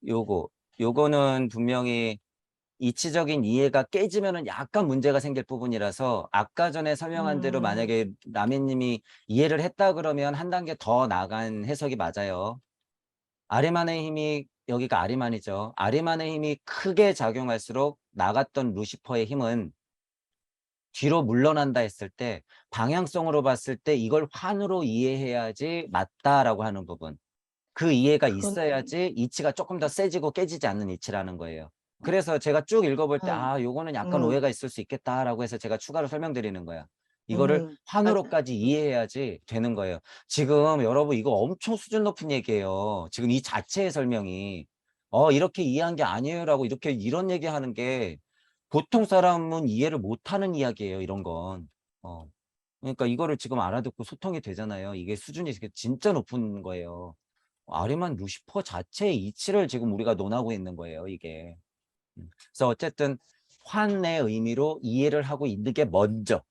요거 요거는 분명히 이치적인 이해가 깨지면은 약간 문제가 생길 부분이라서 아까 전에 설명한 대로 음. 만약에 라면님이 이해를 했다 그러면 한 단계 더 나간 해석이 맞아요. 아리만의 힘이 여기가 아리만이죠. 아리만의 힘이 크게 작용할수록 나갔던 루시퍼의 힘은 뒤로 물러난다 했을 때 방향성으로 봤을 때 이걸 환으로 이해해야지 맞다라고 하는 부분. 그 이해가 그건 있어야지 이치가 조금 더 세지고 깨지지 않는 이치라는 거예요. 그래서 제가 쭉 읽어볼 때 음. '아 요거는 약간 음. 오해가 있을 수 있겠다.'라고 해서 제가 추가로 설명드리는 거야. 이거를 맞아. 환으로까지 이해해야지 되는 거예요. 지금 여러분 이거 엄청 수준 높은 얘기예요. 지금 이 자체의 설명이 "이렇게 이해한 게 아니에요."라고 이렇게 이런 얘기하는 게 보통 사람은 이해를 못하는 이야기예요, 이런 건. 어. 그러니까 이거를 지금 알아듣고 소통이 되잖아요. 이게 수준이 진짜 높은 거예요. 아리만 루시퍼 자체의 이치를 지금 우리가 논하고 있는 거예요, 이게. 그래서 어쨌든 환의 의미로 이해를 하고 있는 게 먼저.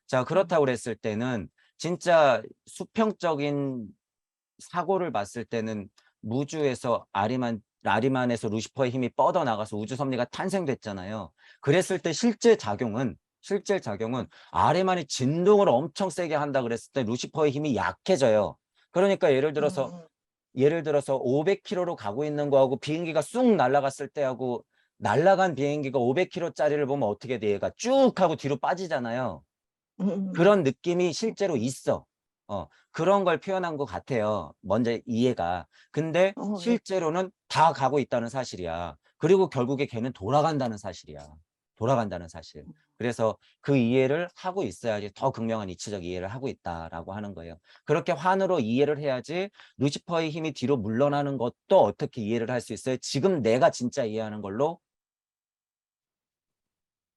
자, 음. 그렇다고 그랬을 때는 진짜 수평적인 사고를 봤을 때는 무주에서 아리만에서 루시퍼의 힘이 뻗어나가서 우주 섭리가 탄생됐잖아요. 그랬을 때 실제 작용은 아리만이 진동을 엄청 세게 한다 그랬을 때 루시퍼의 힘이 약해져요. 그러니까 음. 예를 들어서 500km로 가고 있는 거하고 비행기가 쑥 날아갔을 때하고 날아간 비행기가 500km 짜리를 보면 어떻게 돼? 얘가 쭉 하고 뒤로 빠지잖아요. 음음음. 그런 느낌이 실제로 있어. 그런 걸 표현한 것 같아요. 먼저 이해가. 근데 예. 실제로는 다 가고 있다는 사실이야. 그리고 결국에 걔는 돌아간다는 사실이야. 돌아간다는 사실. 그래서 그 이해를 하고 있어야지 더 극명한 이치적 이해를 하고 있다라고 하는 거예요. 그렇게 환으로 이해를 해야지 루시퍼의 힘이 뒤로 물러나는 것도 어떻게 이해를 할 수 있어요? 지금 내가 진짜 이해하는 걸로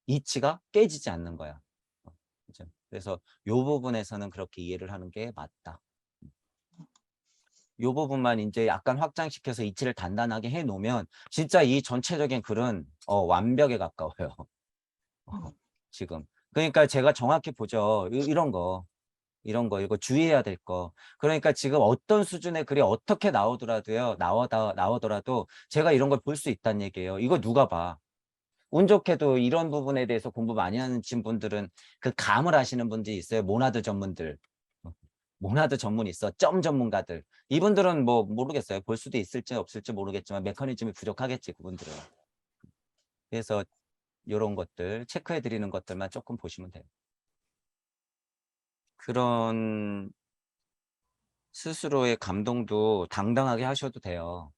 이치가 깨지지 않는 거야. 그죠? 그래서 요 부분에서는 그렇게 이해를 하는 게 맞다. 요 부분만 인제 약간 확장시켜서 이치를 단단하게 해 놓으면 진짜 이 전체적인 글은 완벽에 가까워요. 어 음. 지금. 그러니까 제가 정확히 보죠. 이런 거 이거 주의해야 될 거. 그러니까 지금 어떤 수준의 글이 어떻게 나오더라도요. 나오더라도 제가 이런 걸 볼 수 있다는 얘기예요. 이거 누가 봐. 운 좋게도 이런 부분에 대해서 공부 많이 하신 분들은 그 감을 아시는 분들이 있어요. 모나드 전문들. 어 모나드 전문이 있어. 점 전문가들. 이분들은 뭐 모르겠어요. 볼 수도 있을지 없을지 모르겠지만 메커니즘이 부족하겠지 그분들은. 그래서 요런 것들 체크해 드리는 것들만 쪼끔 보시면 돼요. 그런 스스로의 감동도 당당하게 하셔도 돼요.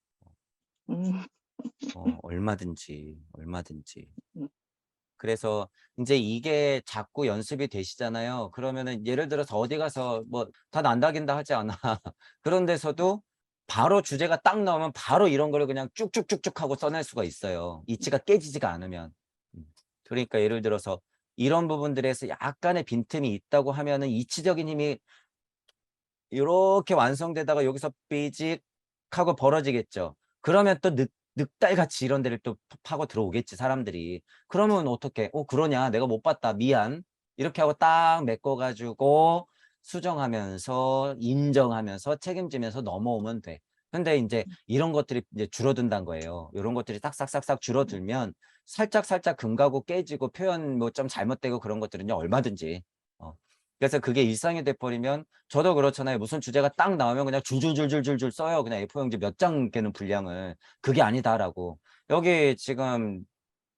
음. 얼마든지. 음. 그래서 인제 이게 자꾸 연습이 되시잖아요. 그러면은 예를 들어서 어디 가서 뭐 "다 난다긴다." 하지 않아. 그런 데서도 바로 주제가 딱 나오면 바로 이런 거를 그냥 쭉쭉쭉쭉 하고 써낼 수가 있어요, 이치가 깨지지가 않으면. 음. 그러니까 예를 들어서 이런 부분들에서 약간의 빈틈이 있다고 하면은 이치적인 힘이 요렇게 완성되다가 여기서 삐직 하고 벌어지겠죠. 그러면 또 늑달같이 이런 데를 또 파고 들어오겠지 사람들이. 그러면 어떡해. 그러냐. 내가 못 봤다. 미안." 이렇게 하고 딱 메꿔 가지고 수정하면서 인정하면서 책임지면서 넘어오면 돼. 근데 인제 이런 것들이 이제 줄어든다는 거예요. 요런 것들이 싹싹싹싹 줄어들면 살짝살짝 금 가고 깨지고 표현 뭐 좀 잘못되고 그런 것들은요 얼마든지. 어 그래서 그게 일상이 돼 버리면 저도 그렇잖아요. 무슨 주제가 딱 나오면 그냥 줄줄줄줄줄줄 써요. 그냥 A4 용지 몇 장 되는 분량을. "그게 아니다."라고. 여기 지금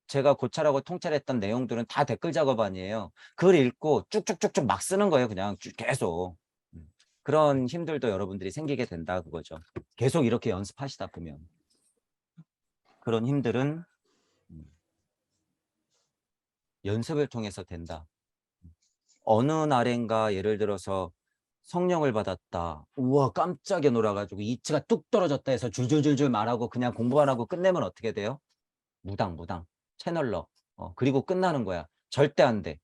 제가 고찰하고 통찰했던 내용들은 다 댓글 작업 아니에요. 글 읽고 쭉쭉쭉쭉 막 쓰는 거예요 그냥 계속. 음. 그런 힘들도 여러분들이 생기게 된다 그거죠. 계속 이렇게 연습하시다 보면. 그런 힘들은 음 연습을 통해서 된다. 어느 날엔가 예를 들어서 성령을 받았다. 우와 깜짝이야 놀라 가지고 이치가 뚝 떨어졌다 해서 줄줄줄줄 말하고 그냥 공부 안 하고 끝내면 어떻게 돼요? 무당. 채널러. 그리고 끝나는 거야. 절대 안 돼.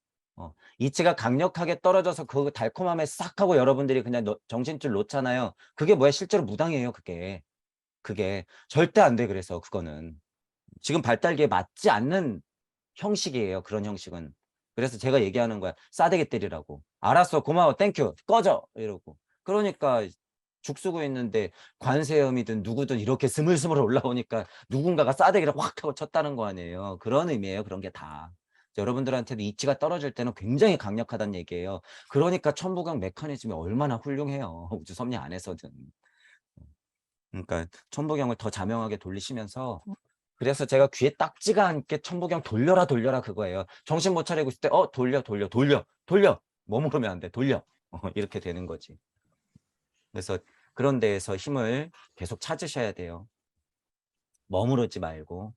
이치가 강력하게 떨어져서 그 달콤함에 싹 하고 여러분들이 그냥 정신줄 놓잖아요. 그게 뭐야 실제로 무당이에요 그게. 그게. 절대 안 돼 그래서 그거는. 지금 발달기에 맞지 않는 형식이에요 그런 형식은. 그래서 제가 얘기하는 거야. 싸대기 때리라고. "알았어. 고마워. 땡큐. 꺼져." 이러고. 그러니까 죽쓰고 있는데 관세음이든 누구든 이렇게 스물스물 올라오니까 누군가가 싸대기를 확 하고 쳤다는 거 아니에요. 그런 의미예요. 그런 게 다. 여러분들한테도 이치가 떨어질 때는 굉장히 강력하다는 얘기예요. 그러니까 천부경 메커니즘이 얼마나 훌륭해요. 우주 섭리 안에서든. 그러니까 천부경을 더 자명하게 돌리시면서, 그래서 제가 귀에 딱지가 않게 천부경 돌려라 돌려라 그거예요. 정신 못 차리고 있을 때 돌려 돌려 돌려 돌려 머무르면 안 돼. 돌려. 이렇게 되는 거지. 그래서 그런 데에서 힘을 계속 찾으셔야 돼요. 머무르지 말고.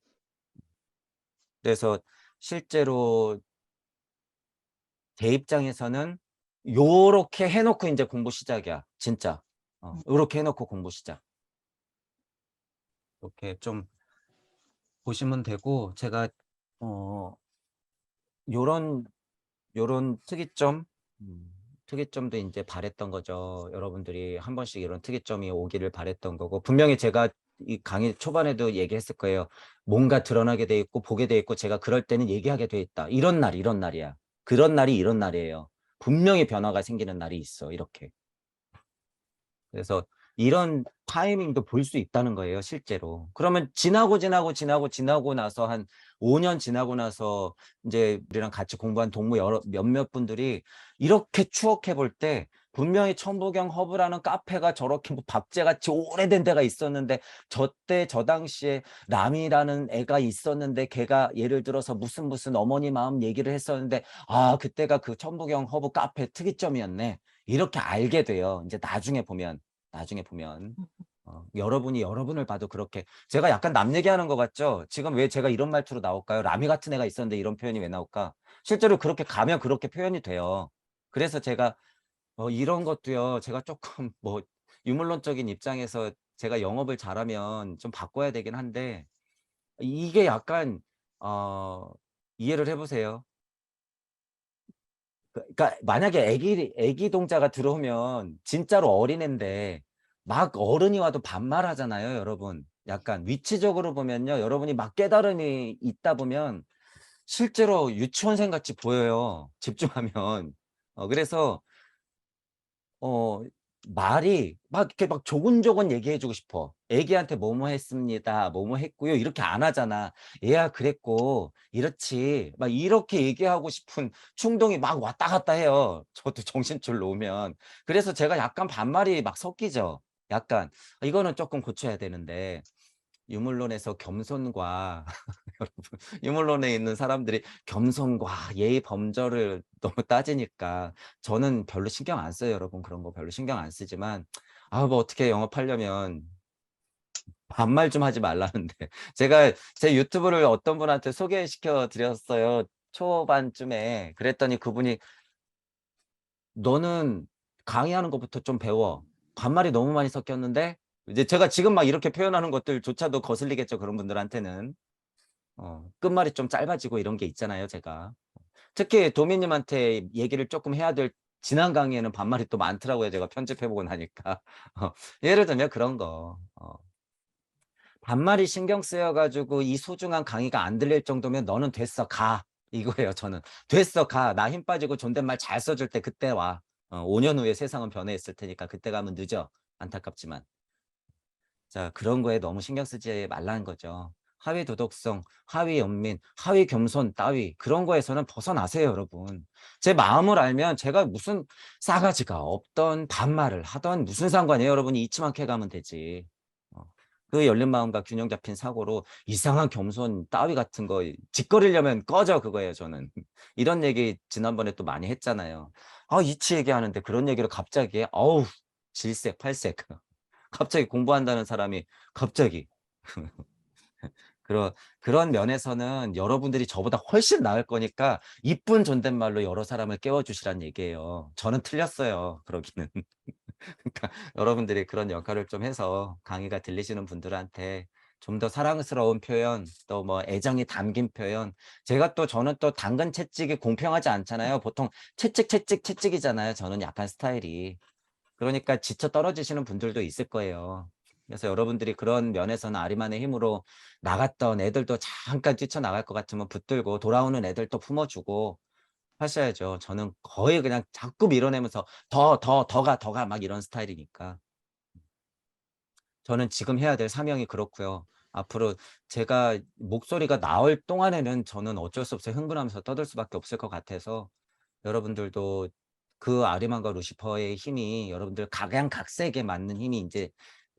그래서 실제로 제 입장에서는 요렇게 해놓고 이제 공부 시작이야. 진짜. 요렇게 해놓고 공부 시작. 이렇게 좀 보시면 되고, 제가 요런 특이점, 특이점도 이제 바랬던 거죠. 여러분들이 한 번씩 이런 특이점이 오기를 바랬던 거고, 분명히 제가 이 강의 초반에도 얘기했을 거예요. 뭔가 드러나게 돼 있고 보게 돼 있고 제가 그럴 때는 얘기하게 돼 있다. 이런 날이야. 그런 날이 이런 날이에요. 분명히 변화가 생기는 날이 있어. 이렇게. 그래서 이런 타이밍도 볼 수 있다는 거예요, 실제로. 그러면 지나고 나서 한 5년 지나고 나서 이제 우리랑 같이 공부한 동무 몇몇 분들이 이렇게 추억해 볼 때 분명히 천부경 허브라는 카페가 저렇게 뭐 밥제같이 오래된 데가 있었는데 저때 저 당시에 남이라는 애가 있었는데 걔가 예를 들어서 무슨 어머니 마음 얘기를 했었는데 그때가 그 천부경 허브 카페 특이점이었네. 이렇게 알게 돼요. 이제 나중에 보면. 여러분이 여러분을 봐도 그렇게, 제가 약간 남 얘기하는 것 같죠? 지금 왜 제가 이런 말투로 나올까요? 라미 같은 애가 있었는데 이런 표현이 왜 나올까? 실제로 그렇게 가면 그렇게 표현이 돼요. 그래서 제가 이런 것도요, 제가 조금 뭐 유물론적인 입장에서 제가 영업을 잘하면 좀 바꿔야 되긴 한데, 이게 약간 이해를 해보세요. 그러니까 만약에 애기 동자가 들어오면 진짜로 어린애인데 막 어른이 와도 반말하잖아요, 여러분. 약간 위치적으로 보면요, 여러분이 막 깨달음이 있다 보면 실제로 유치원생 같이 보여요, 집중하면. 그래서 어 말이 막 이렇게 막 조곤조곤 얘기해 주고 싶어. 애기한테 "뭐뭐 했습니다. 뭐뭐 했고요." 이렇게 안 하잖아. "얘야 그랬고 이렇지." 막 이렇게 얘기하고 싶은 충동이 막 왔다 갔다 해요, 저도 정신줄 놓으면. 그래서 제가 약간 반말이 막 섞이죠. 약간. 이거는 쪼끔 고쳐야 되는데, 유물론에서 겸손과 여러분, 유물론에 있는 사람들이 겸손과 예의 범절을 너무 따지니까 저는 별로 신경 안 써요, 여러분. 그런 거 별로 신경 안 쓰지만 뭐 어떻게 영업하려면 반말 좀 하지 말라는데 제가 제 유튜브를 어떤 분한테 소개시켜 드렸어요, 초반쯤에. 그랬더니 그분이 "너는 강의하는 것부터 좀 배워. 반말이 너무 많이 섞였는데." 이제 제가 지금 막 이렇게 표현하는 것들조차도 거슬리겠죠, 그런 분들한테는. 끝말이 좀 짧아지고 이런 게 있잖아요, 제가. 특히 도미님한테 얘기를 조금 해야 될 지난 강의에는 반말이 또 많더라고요, 제가 편집해 보고 나니까. 예를 들면 그런 거. 반말이 신경 쓰여 가지고 이 소중한 강의가 안 들릴 정도면 "너는 됐어. 가." 이거예요, 저는. "됐어. 가. 나 힘 빠지고 존댓말 잘 써 줄 때 그때 와. 5년 후에 세상은 변해 있을 테니까 그때 가면 늦어." 안타깝지만. 자, 그런 거에 너무 신경 쓰지 말라는 거죠. 하위 도덕성, 하위 연민, 하위 겸손 따위 그런 거에서는 벗어나세요, 여러분. 제 마음을 알면 제가 무슨 싸가지가 없던 반말을 하던 무슨 상관이에요, 여러분이 이치만 캐가면 되지. 어, 그 열린 마음과 균형 잡힌 사고로 이상한 겸손 따위 같은 거 짓거리려면 꺼져, 그거예요, 저는. 이런 얘기 지난번에 또 많이 했잖아요. 이치 얘기하는데 그런 얘기를 갑자기 해. 어우, 질색 팔색. 갑자기 공부한다는 사람이 갑자기 그런 면에서는 여러분들이 저보다 훨씬 나을 거니까 이쁜 존댓말로 여러 사람을 깨워 주시란 얘기예요. 저는 틀렸어요, 그러기는. 그러니까 여러분들이 그런 역할을 좀 해서 강의가 들리시는 분들한테 좀 더 사랑스러운 표현, 또 뭐 애정이 담긴 표현. 저는 또 당근 채찍이 공평하지 않잖아요. 보통 채찍이잖아요, 저는 약간 스타일이. 그러니까 지쳐 떨어지시는 분들도 있을 거예요. 그래서 여러분들이 그런 면에서는 아리만의 힘으로 나갔던 애들도 잠깐 뛰쳐나갈 것 같으면 붙들고 돌아오는 애들 또 품어주고 하셔야죠. 저는 거의 그냥 자꾸 밀어내면서 더 가 막 이런 스타일이니까. 저는 지금 해야 될 사명이 그렇고요. 앞으로 제가 목소리가 나올 동안에는 저는 어쩔 수 없어요. 흥분하면서 떠들 수밖에 없을 것 같아서 여러분들도 그 아리만과 루시퍼의 힘이 여러분들 각양각색에 맞는 힘이 인제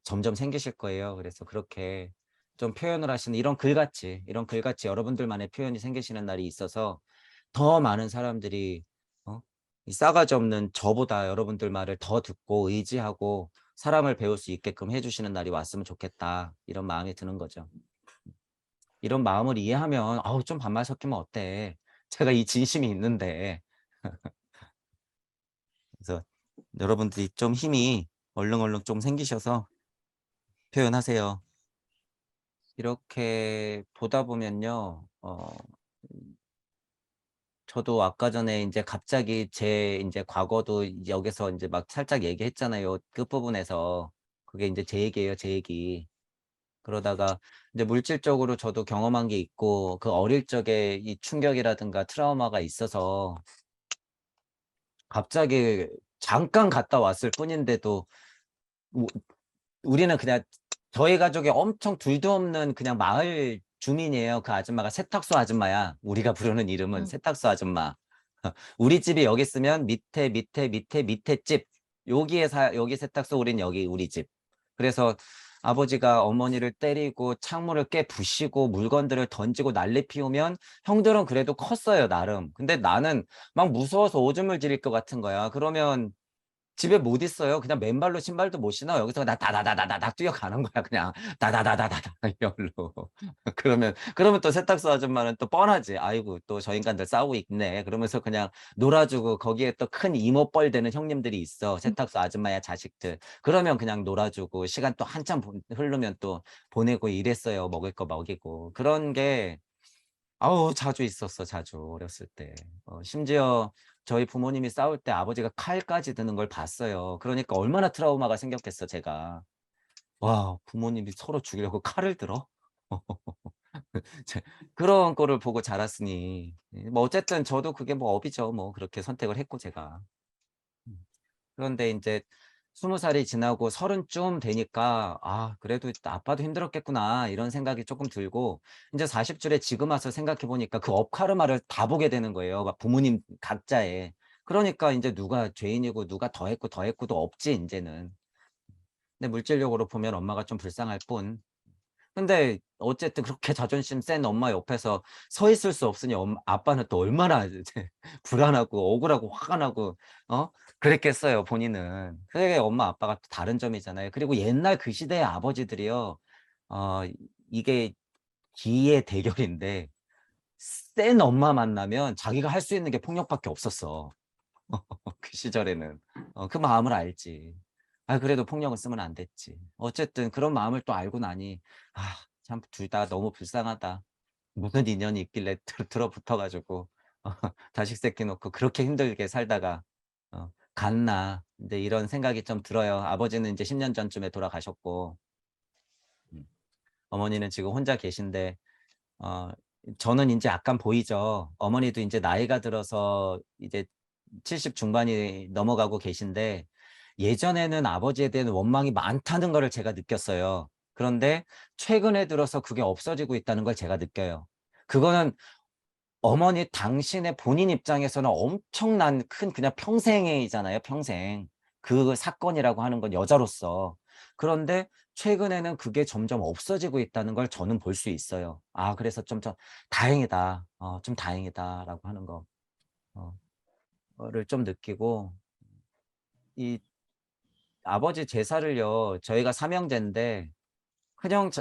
점점 생기실 거예요. 그래서 그렇게 좀 표현을 하시는 이런 글같이 여러분들만의 표현이 생기시는 날이 있어서 더 많은 사람들이 이 싸가지 없는 저보다 여러분들 말을 더 듣고 의지하고 사람을 배울 수 있게끔 해 주시는 날이 왔으면 좋겠다. 이런 마음이 드는 거죠. 이런 마음을 이해하면 '아우 좀 반말 섞이면 어때? 제가 이 진심이 있는데.' 그래서 여러분들이 좀 힘이 얼른 좀 생기셔서 표현하세요. 이렇게 보다 보면요. 저도 아까 전에 인제 갑자기 제 인제 과거도 이제 여기서 인제 막 살짝 얘기했잖아요, 끝부분에서. 그게 인제 제 얘기예요, 제 얘기. 그러다가 이제 물질적으로 저도 경험한 게 있고 그 어릴 적에 이 충격이라든가 트라우마가 있어서 갑자기 잠깐 갔다 왔을 뿐인데도 우 우리는 그냥 저희 가족이 엄청 둘도 없는 그냥 마을 주민이에요. 그 아줌마가 세탁소 아줌마야. 우리가 부르는 이름은 음. 세탁소 아줌마. 우리 집이 여기 있으면 밑에 집 여기에 여기 세탁소 우린 여기 우리 집. 그래서 아버지가 어머니를 때리고 창문을 깨부시고 물건들을 던지고 난리 피우면 형들은 그래도 컸어요 나름. 근데 나는 막 무서워서 오줌을 지릴 것 같은 거야. 그러면 집에 못 있어요. 그냥 맨발로 신발도 못 신어. 여기서 나 다다다다다닥 뛰어가는 거야 그냥. 다다다다다닥 이걸로. 그러면 또 세탁소 아줌마는 또 뻔하지. '아이고 또 저 인간들 싸우고 있네.' 그러면서 그냥 놀아 주고 거기에 또 큰 이모뻘 되는 형님들이 있어. 음. 세탁소 아줌마야 자식들. 그러면 그냥 놀아 주고 시간 또 한참 흐르면 또 보내고 이랬어요. 먹을 거 먹이고. 그런 게 아우 자주 있었어 자주 어렸을 때. 심지어 저희 부모님이 싸울 때 아버지가 칼까지 드는 걸 봤어요. 그러니까 얼마나 트라우마가 생겼겠어 제가. '와 부모님이 서로 죽이려고 칼을 들어?' 제 그런 거를 보고 자랐으니 뭐 어쨌든 저도 그게 뭐 업이죠. 뭐 그렇게 선택을 했고 제가. 음. 그런데 인제 20 살이 지나고 30쯤 되니까 '아 그래도 아빠도 힘들었겠구나.' 이런 생각이 쪼끔 들고 인제 40 줄에 지금 와서 생각해 보니까 그 업카르마를 다 보게 되는 거예요, 막 부모님 각자의. 그러니까 인제 누가 죄인이고 누가 더 했고 더 했고도 없지 인제는. 근데 물질적으로 보면 엄마가 좀 불쌍할 뿐. 근데 어쨌든 그렇게 자존심 센 엄마 옆에서 서 있을 수 없으니 아빠는 또 얼마나 이제 불안하고 억울하고 화가 나고 어 그랬겠어요 본인은. 그게 엄마 아빠가 또 다른 점이잖아요. 그리고 옛날 그 시대의 아버지들이요. 어 이게 기의 대결인데 센 엄마 만나면 자기가 할 수 있는 게 폭력밖에 없었어. 그 시절에는. 그 마음을 알지. 아 그래도 폭력은 쓰면 안 됐지. 어쨌든 그런 마음을 또 알고 나니 '아 참 둘 다 너무 불쌍하다. 무슨 인연이 있길래 들어붙어 가지고 자식 새끼 놓고 그렇게 힘들게 살다가 갔나.' 인제 이런 생각이 좀 들어요. 아버지는 인제 10년 전쯤에 돌아가셨고 음 어머니는 지금 혼자 계신데 어 저는 인제 약간 보이죠. 어머니도 인제 나이가 들어서 이제 70 중반이 넘어가고 계신데 예전에는 아버지에 대한 원망이 많다는 거를 제가 느꼈어요. 그런데 최근에 들어서 그게 없어지고 있다는 걸 제가 느껴요. 그거는 어머니 당신의 본인 입장에서는 엄청난 큰 그냥 평생이잖아요, 평생. 그 사건이라고 하는 건 여자로서. 그런데 최근에는 그게 점점 없어지고 있다는 걸 저는 볼 수 있어요. 아 그래서 좀 다행이다. 좀 다행이다라고 하는 거 어 를 좀 느끼고 이 아버지 제사를요 저희가 삼형제인데 그냥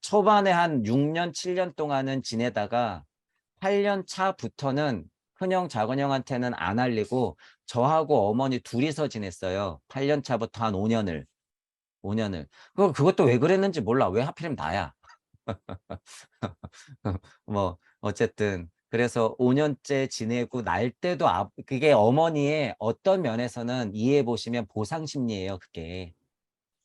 초반에 한 6년 7년 동안은 지내다가 8년 차부터는 큰형 작은형한테는 안 알리고 저하고 어머니 둘이서 지냈어요. 8년 차부터 한 5 년을, 5 년을. 그것도 왜 그랬는지 몰라. 왜 하필이면 나야. 뭐 어쨌든 그래서 5 년째 지내고 날 때도 그게 어머니의 어떤 면에서는 이해해 보시면 보상 심리예요 그게.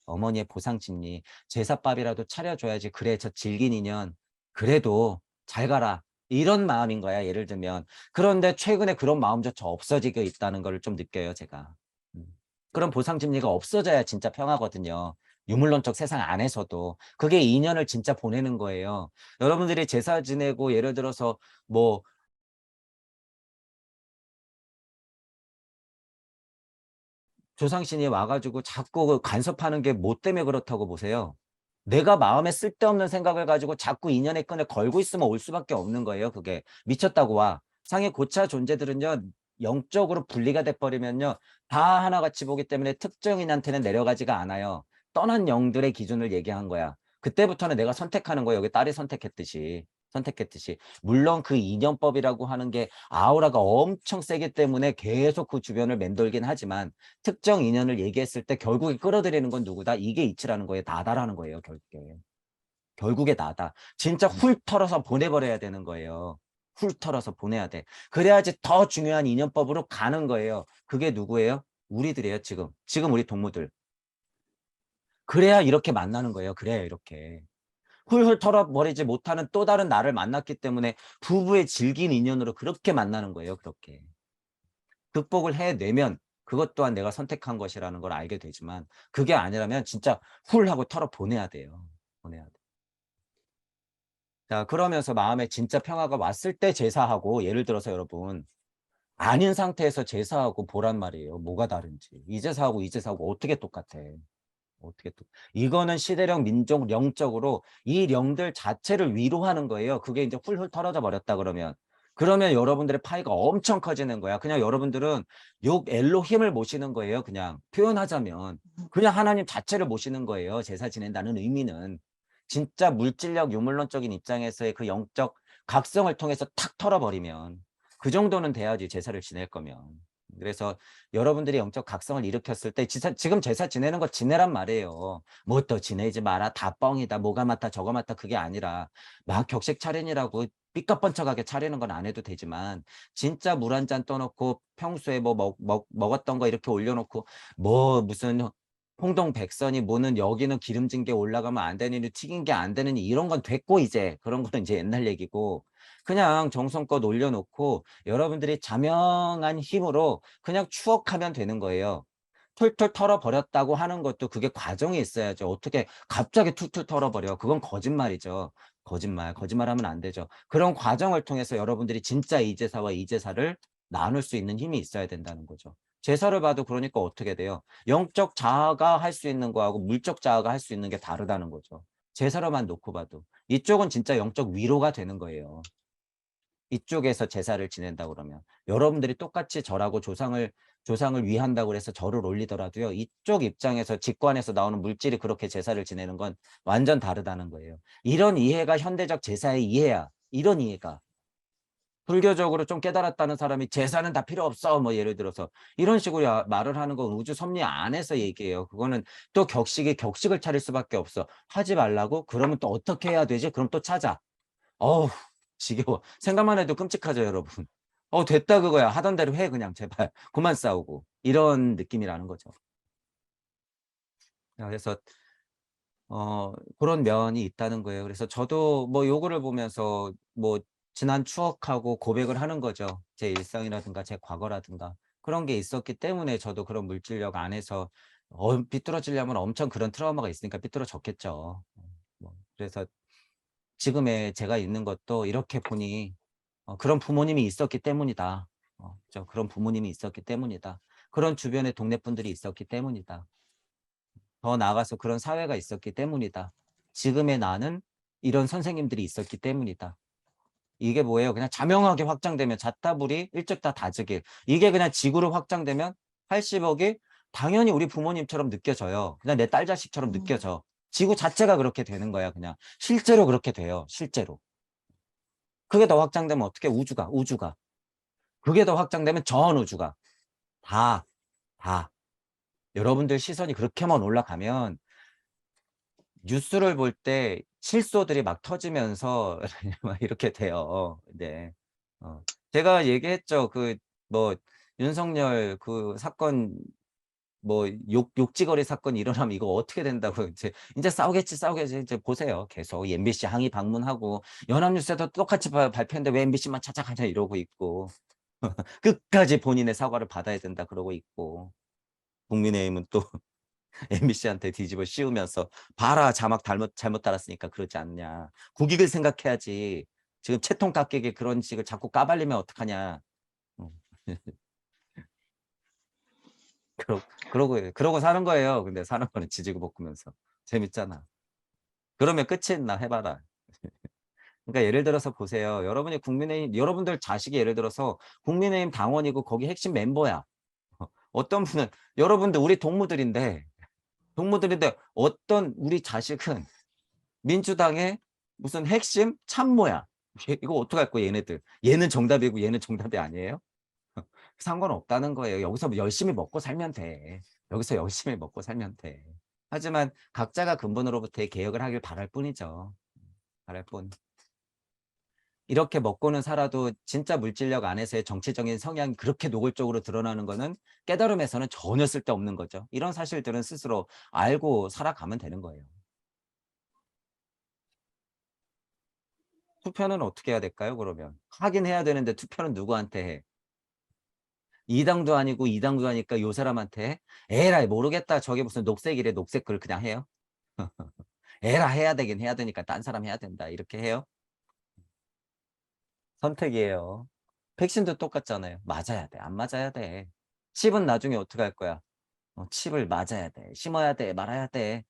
어머니의 보상 심리. 제삿밥이라도 차려 줘야지 그래 저 질긴 인연 그래도 잘 가라. 이런 마음인 거야 예를 들면. 그런데 최근에 그런 마음조차 없어지고 있다는 거를 좀 느껴요 제가. 음. 그런 보상 심리가 없어져야 진짜 평화거든요. 유물론적 세상 안에서도. 그게 인연을 진짜 보내는 거예요. 여러분들이 제사 지내고 예를 들어서 뭐 조상신이 와 가지고 자꾸 그 간섭하는 게 뭐 때문에 그렇다고 보세요? 내가 마음에 쓸데없는 생각을 가지고 자꾸 인연의 끈을 걸고 있으면 올 수밖에 없는 거예요, 그게. 미쳤다고 와. 상의 고차 존재들은요, 영적으로 분리가 돼 버리면요, 다 하나같이 보기 때문에 특정인한테는 내려가지가 않아요. 떠난 영들의 기준을 얘기한 거야. 그때부터는 내가 선택하는 거예요. 여기 딸이 선택했듯이. 물론 그 인연법이라고 하는 게 아우라가 엄청 세기 때문에 계속 그 주변을 맴돌긴 하지만 특정 인연을 얘기했을 때 결국에 끌어들이는 건 누구다? 이게 이치라는 거예요. 나다라는 거예요, 결국에. 결국에 나다. 진짜 훌 털어서 보내버려야 되는 거예요. 훌 털어서 보내야 돼. 그래야지 더 중요한 인연법으로 가는 거예요. 그게 누구예요? 우리들이에요, 지금. 지금 우리 동무들. 그래야 이렇게 만나는 거예요. 그래야 이렇게. 훌훌 털어버리지 못하는 또 다른 나를 만났기 때문에 부부의 질긴 인연으로 그렇게 만나는 거예요. 그렇게. 극복을 해내면 그것 또한 내가 선택한 것이라는 걸 알게 되지만 그게 아니라면 진짜 훌 하고 털어 보내야 돼요. 보내야 돼. 자, 그러면서 마음에 진짜 평화가 왔을 때 제사하고 예를 들어서 여러분 아닌 상태에서 제사하고 보란 말이에요. 뭐가 다른지. 이 제사하고 이 제사하고 어떻게 똑같아. 어떻게 또 이거는 시대령 민족 영적으로 이 영들 자체를 위로하는 거예요. 그게 이제 훌훌 털어져 버렸다 그러면 여러분들의 파이가 엄청 커지는 거야. 그냥 여러분들은 육 엘로힘을 모시는 거예요. 그냥 표현하자면 그냥 하나님 자체를 모시는 거예요. 제사 지낸다는 의미는 진짜 물질력 유물론적인 입장에서의 그 영적 각성을 통해서 탁 털어버리면 그 정도는 돼야지 제사를 지낼 거면. 그래서 여러분들이 영적 각성을 일으켰을 때 지금 제사 지내는 거 지내란 말이에요. 뭐 또 지내지 마라. 다 뻥이다. 뭐가 맞다 저거 맞다 그게 아니라 막 격식 차린이라고 삐까뻔쩍하게 차리는 건 안 해도 되지만 진짜 물 한 잔 떠놓고 평소에 뭐 먹었던 거 이렇게 올려놓고 뭐 무슨 홍동백선이 뭐는 여기는 기름진 게 올라가면 안 되느니 튀긴 게 안 되느니 이런 건 됐고 이제 그런 거는 이제 옛날 얘기고 그냥 정성껏 올려놓고 여러분들이 자명한 힘으로 그냥 추억하면 되는 거예요. 툴툴 털어버렸다고 하는 것도 그게 과정이 있어야죠. 어떻게 갑자기 툴툴 털어버려. 그건 거짓말이죠. 거짓말하면 안 되죠. 그런 과정을 통해서 여러분들이 진짜 이 제사와 이 제사를 나눌 수 있는 힘이 있어야 된다는 거죠. 제사를 봐도 그러니까 어떻게 돼요? 영적 자아가 할 수 있는 거하고 물적 자아가 할 수 있는 게 다르다는 거죠. 제사로만 놓고 봐도. 이쪽은 진짜 영적 위로가 되는 거예요. 이쪽에서 제사를 지낸다 그러면 여러분들이 똑같이 절하고 조상을 위한다고 해서 절을 올리더라도요. 이쪽 입장에서 직관에서 나오는 물질이 그렇게 제사를 지내는 건 완전 다르다는 거예요. 이런 이해가 현대적 제사의 이해야. 이런 이해가. 불교적으로 좀 깨달았다는 사람이 제사는 다 필요 없어. 뭐 예를 들어서 이런 식으로 말을 하는 건 우주 섭리 안에서 얘기해요. 그거는 또 격식을 차릴 수밖에 없어. 하지 말라고? 그러면 또 어떻게 해야 되지? 그럼 또 찾아. 어우 지겨워. 생각만 해도 끔찍하죠 여러분. 됐다 그거야. 하던 대로 해 그냥 제발. 그만 싸우고. 이런 느낌이라는 거죠. 그래서 그런 면이 있다는 거예요. 그래서 저도 뭐 요거를 보면서 뭐 지난 추억하고 고백을 하는 거죠. 제 일상이라든가 제 과거라든가 그런 게 있었기 때문에 저도 그런 물질력 안에서 삐뚤어지려면 엄청 그런 트라우마가 있으니까 삐뚤어졌겠죠. 뭐 그래서 지금의 제가 있는 것도 이렇게 보니 그런 부모님이 있었기 때문이다. 그런 부모님이 있었기 때문이다. 그런 주변에 동네 분들이 있었기 때문이다. 더 나아가서 그런 사회가 있었기 때문이다. 지금의 나는 이런 선생님들이 있었기 때문이다. 이게 뭐예요? 그냥 자명하게 확장되면 자타불이 일찍다 다즈길. 이게 그냥 지구로 확장되면 80억이 당연히 우리 부모님처럼 느껴져요. 그냥 내 딸 자식처럼 느껴져. 지구 자체가 그렇게 되는 거야, 그냥. 실제로 그렇게 돼요. 실제로. 그게 더 확장되면 어떻게 우주가. 그게 더 확장되면 전 우주가. 다, 다. 여러분들 시선이 그렇게만 올라가면 뉴스를 볼 때 실소들이 막 터지면서 막 이렇게 돼요. 네. 제가 얘기했죠. 뭐 윤석열 그 사건 뭐 욕지거리 사건이 일어나면 이거 어떻게 된다고 이제 싸우겠지. 이제 보세요. 계속 MBC 항의 방문하고 연합뉴스에도 똑같이 발표했는데 왜 MBC만 찾아가냐 이러고 있고 끝까지 본인의 사과를 받아야 된다 그러고 있고 국민의힘은 또 MBC한테 뒤집어 씌우면서 "봐라 자막 잘못 달았으니까 그러지 않냐. 국익을 생각해야지. 지금 채통 깎이게 그런 식을 자꾸 까발리면 어떡하냐." 어. 그러고 사는 거예요. 근데 사는 거는 지지고 볶으면서. 재밌잖아. 그러면 끝이 있나 해 봐라. 그러니까 예를 들어서 보세요. 여러분이 국민의힘 여러분들 자식이 예를 들어서 국민의힘 당원이고 거기 핵심 멤버야. 어떤 분은 여러분들 우리 동무들인데 어떤 우리 자식은 민주당의 무슨 핵심 참모야. 이거 어떡할 거야 얘네들. 얘는 정답이고 얘는 정답이 아니에요? 상관없다는 거예요. 여기서 뭐 열심히 먹고 살면 돼. 여기서 열심히 먹고 살면 돼. 하지만 각자가 근본으로부터의 개혁을 하길 바랄 뿐이죠. 바랄 뿐. 이렇게 먹고는 살아도 진짜 물질력 안에서의 정치적인 성향이 그렇게 노골적으로 드러나는 거는 깨달음에서는 전혀 쓸데없는 거죠. 이런 사실들은 스스로 알고 살아가면 되는 거예요. 투표는 어떻게 해야 될까요, 그러면? 하긴 해야 되는데 투표는 누구한테 해? 이 당도 아니고 이 당도 아니까 요 사람한테 해? 에라이 모르겠다. 저게 무슨 녹색이래. 녹색 글 그냥 해요? 에라 해야 되긴 해야 되니까 딴 사람 해야 된다. 이렇게 해요? 선택이에요. 백신도 똑같잖아요. 맞아야 돼. 안 맞아야 돼. 칩은 나중에 어떻게 할 거야? 칩을 맞아야 돼. 심어야 돼. 말아야 돼.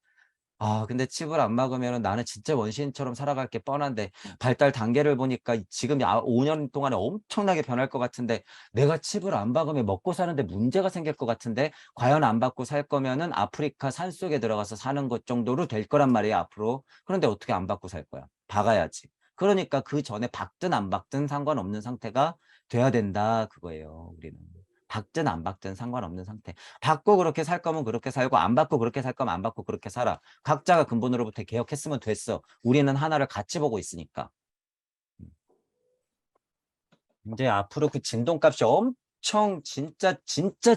아 근데 칩을 안 막으면은 나는 진짜 원시인처럼 살아갈 게 뻔한데 발달 단계를 보니까 지금 5년 동안에 엄청나게 변할 것 같은데 내가 칩을 안 박으면 먹고 사는데 문제가 생길 것 같은데 과연 안 받고 살 거면은 아프리카 산속에 들어가서 사는 것 정도로 될 거란 말이야 앞으로. 그런데 어떻게 안 받고 살 거야? 박아야지. 그러니까 그 전에 박든 안 박든 상관없는 상태가 돼야 된다 그거예요 우리는. 박든 안 박든 상관없는 상태. 받고 그렇게 살 거면 그렇게 살고 안 받고 그렇게 살 거면 안 받고 그렇게 살아. 각자가 근본으로부터 개혁했으면 됐어. 우리는 하나를 같이 보고 있으니까. 음. 이제 앞으로 그 진동값이 엄청 진짜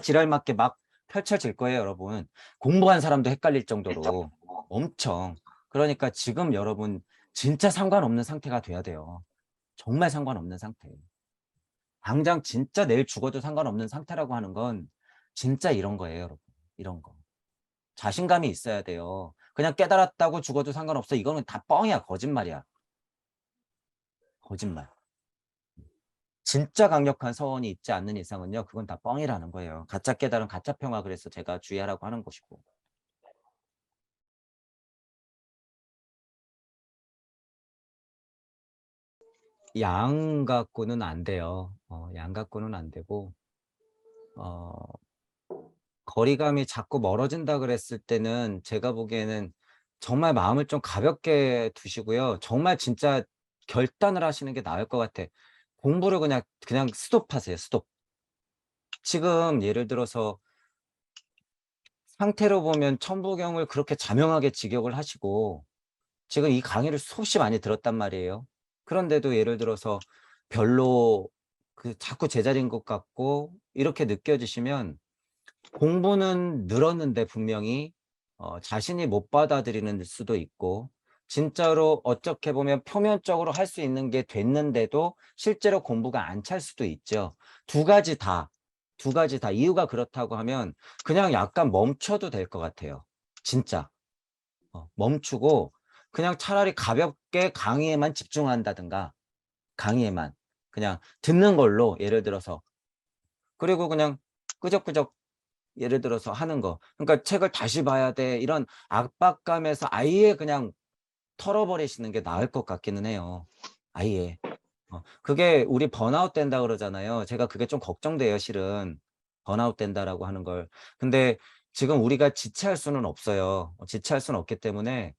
지랄 맞게 막 펼쳐질 거예요, 여러분. 공부한 사람도 헷갈릴 정도로 엄청. 그러니까 지금 여러분 진짜 상관없는 상태가 돼야 돼요. 정말 상관없는 상태. 당장 진짜 내일 죽어도 상관없는 상태라고 하는 건 진짜 이런 거예요, 여러분. 이런 거. 자신감이 있어야 돼요. 그냥 깨달았다고 죽어도 상관없어. 이거는 다 뻥이야. 거짓말이야. 거짓말. 진짜 강력한 서원이 있지 않는 이상은요. 그건 다 뻥이라는 거예요. 가짜 깨달음, 가짜 평화 그래서 제가 주의하라고 하는 것이고. 양 갖고는 안 돼요. 양 갖고는 안 되고 어 거리감이 자꾸 멀어진다 그랬을 때는 제가 보기에는 정말 마음을 좀 가볍게 두시고요. 정말 진짜 결단을 하시는 게 나을 것 같아. 공부를 그냥 스톱하세요, 스톱. 지금 예를 들어서 상태로 보면 천부경을 그렇게 자명하게 직역을 하시고 지금 이 강의를 수없이 많이 들었단 말이에요. 그런데도 예를 들어서 별로 그 자꾸 제자리인 것 같고 이렇게 느껴지시면 공부는 늘었는데 분명히 자신이 못 받아들이는 수도 있고 진짜로 어떻게 보면 표면적으로 할 수 있는 게 됐는데도 실제로 공부가 안 찰 수도 있죠. 두 가지 다, 두 가지 다 이유가 그렇다고 하면 그냥 약간 멈춰도 될 것 같아요. 진짜. 멈추고 그냥 차라리 가볍게 강의에만 집중한다든가 강의에만 그냥 듣는 걸로 예를 들어서 그리고 그냥 끄적끄적 예를 들어서 하는 거. 그러니까 책을 다시 봐야 돼. 이런 압박감에서 아예 그냥 털어버리시는 게 나을 것 같기는 해요. 아예. 그게 우리 번아웃 된다 그러잖아요. 제가 그게 좀 걱정돼요, 실은. 번아웃 된다라고 하는 걸. 근데 지금 우리가 지체할 수는 없어요. 지체할 수는 없기 때문에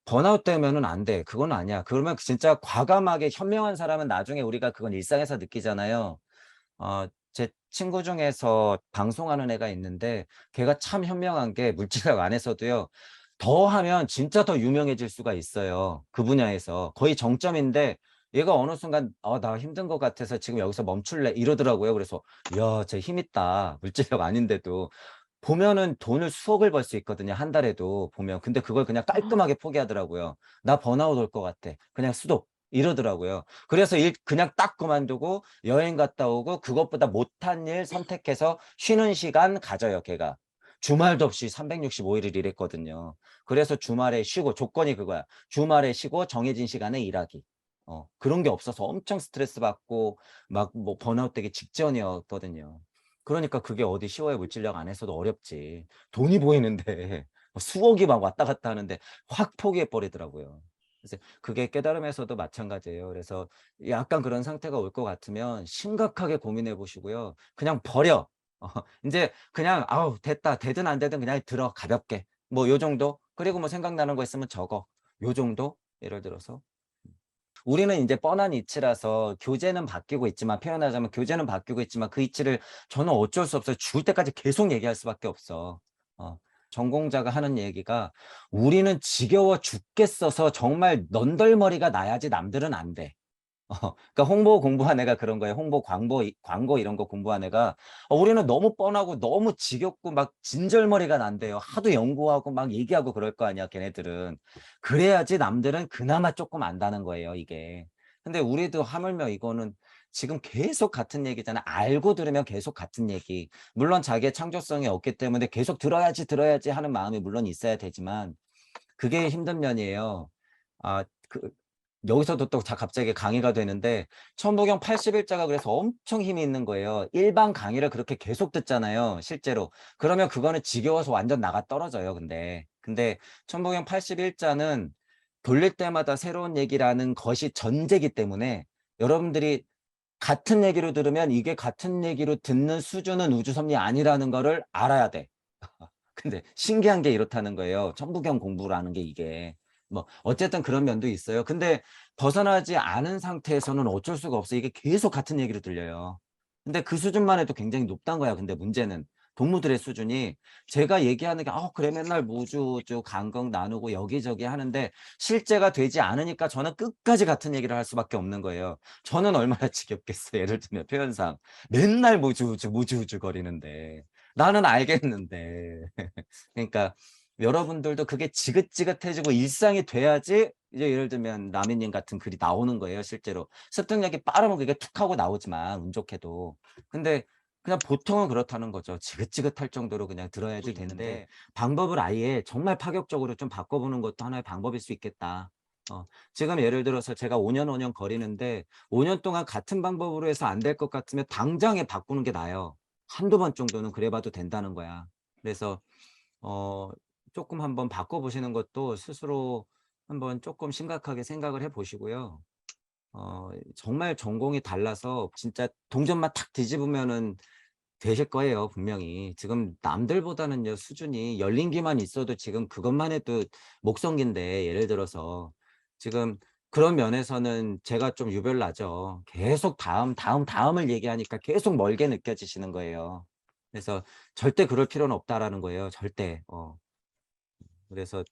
번아웃 되면은 안 돼. 그건 아니야. 그러면 진짜 과감하게 현명한 사람은 나중에 우리가 그건 일상에서 느끼잖아요. 제 친구 중에서 방송하는 애가 있는데 걔가 참 현명한 게 물질학 안에서도요. 더 하면 진짜 더 유명해질 수가 있어요. 그 분야에서. 거의 정점인데 얘가 어느 순간 나 힘든 것 같아서 지금 여기서 멈출래 이러더라고요. 그래서 야, 쟤 힘 있다. 물질학 아닌데도. 보면은 돈을 수억을 벌 수 있거든요. 한 달에도 보면. 근데 그걸 그냥 깔끔하게 포기하더라고요. 나 번아웃 올 것 같아. 그냥 수도 이러더라고요. 그래서 일 그냥 딱 그만두고 여행 갔다 오고 그것보다 못한 일 선택해서 쉬는 시간 가져요, 걔가. 주말도 없이 365일을 일했거든요. 그래서 주말에 쉬고 조건이 그거야. 주말에 쉬고 정해진 시간에 일하기. 그런 게 없어서 엄청 스트레스 받고 막 뭐 번아웃 되기 직전이었거든요. 그러니까 그게 어디 쉬워요. 물질력 안에서도 어렵지. 돈이 보이는데 수억이 막 왔다 갔다 하는데 확 포기해 버리더라고요. 그래서 그게 깨달음에서도 마찬가지예요. 그래서 약간 그런 상태가 올 것 같으면 심각하게 고민해 보시고요. 그냥 버려. 어 인제 그냥 '아우 됐다. 되든 안 되든 그냥 들어 가볍게.' 뭐 요 정도? 그리고 뭐 생각나는 거 있으면 적어. 요 정도? 예를 들어서. 우리는 인제 뻔한 이치라서 교재는 바뀌고 있지만 표현하자면 교재는 바뀌고 있지만 그 이치를 저는 어쩔 수 없어요. 죽을 때까지 계속 얘기할 수밖에 없어. 어 전공자가 하는 얘기가 "우리는 지겨워 죽겠어서 정말 넌덜머리가 나야지 남들은 안 돼." 그러니까 홍보 공부한 애가 그런 거예요. 홍보 광고 이런 거 공부한 애가 우리는 너무 뻔하고 너무 지겹고 막 진절머리가 난대요. 하도 연구하고 막 얘기하고 그럴 거 아니야 걔네들은. 그래야지 남들은 그나마 쪼끔 안다는 거예요 이게. 근데 우리도 하물며 이거는 지금 계속 같은 얘기잖아. 알고 들으면 계속 같은 얘기. 물론 자기의 창조성이 없기 때문에 계속 들어야지, 들어야지 하는 마음이 물론 있어야 되지만 그게 힘든 면이에요. 아 여기서도 또 갑자기 강의가 되는데 천부경 80 일자가 그래서 엄청 힘이 있는 거예요. 일반 강의를 그렇게 계속 듣잖아요 실제로. 그러면 그거는 지겨워서 완전 나가 떨어져요 근데. 근데 천부경 80 일자는 돌릴 때마다 새로운 얘기라는 것이 전제이기 때문에 여러분들이 같은 얘기로 들으면 이게 같은 얘기로 듣는 수준은 우주섭리 아니라는 거를 알아야 돼. 근데 신기한 게 이렇다는 거예요. 천부경 공부라는 게 이게. 뭐 어쨌든 그런 면도 있어요. 근데 벗어나지 않은 상태에서는 어쩔 수가 없어요. 이게 계속 같은 얘기로 들려요. 근데 그 수준만 해도 굉장히 높단 거야. 근데 문제는 동무들의 수준이 제가 얘기하는 게 그래 맨날 우주 간극 나누고 여기저기 하는데 실제가 되지 않으니까 저는 끝까지 같은 얘기를 할 수밖에 없는 거예요. 저는 얼마나 지겹겠어요. 예를 들면 표현상 맨날 무주우주 거리는데 나는 알겠는데. 그러니까 여러분들도 그게 지긋지긋해지고 일상이 돼야지 이제 예를 들면 라미님 같은 글이 나오는 거예요 실제로. 습득력이 빠르면 그게 툭 하고 나오지만 운 좋게도. 근데 그냥 보통은 그렇다는 거죠. 지긋지긋할 정도로 그냥 들어야지 되는데 방법을 아예 정말 파격적으로 좀 바꿔보는 것도 하나의 방법일 수 있겠다. 지금 예를 들어서 제가 5 년 거리는데 5년 동안 같은 방법으로 해서 안 될 것 같으면 당장에 바꾸는 게 나아요. 한두 번 정도는 그래 봐도 된다는 거야. 그래서 어 쪼끔 한번 바꿔 보시는 것도 스스로 한번 쪼끔 심각하게 생각을 해 보시고요. 정말 전공이 달라서 진짜 동전만 탁 뒤집으면은 되실 거예요 분명히. 지금 남들보다는요 수준이 열린 귀만 있어도 지금 그것만 해도 목성기인데 예를 들어서 지금 그런 면에서는 제가 좀 유별나죠. 계속 다음을 얘기하니까 계속 멀게 느껴지시는 거예요. 그래서 절대 그럴 필요는 없다라는 거예요 절대. 그래서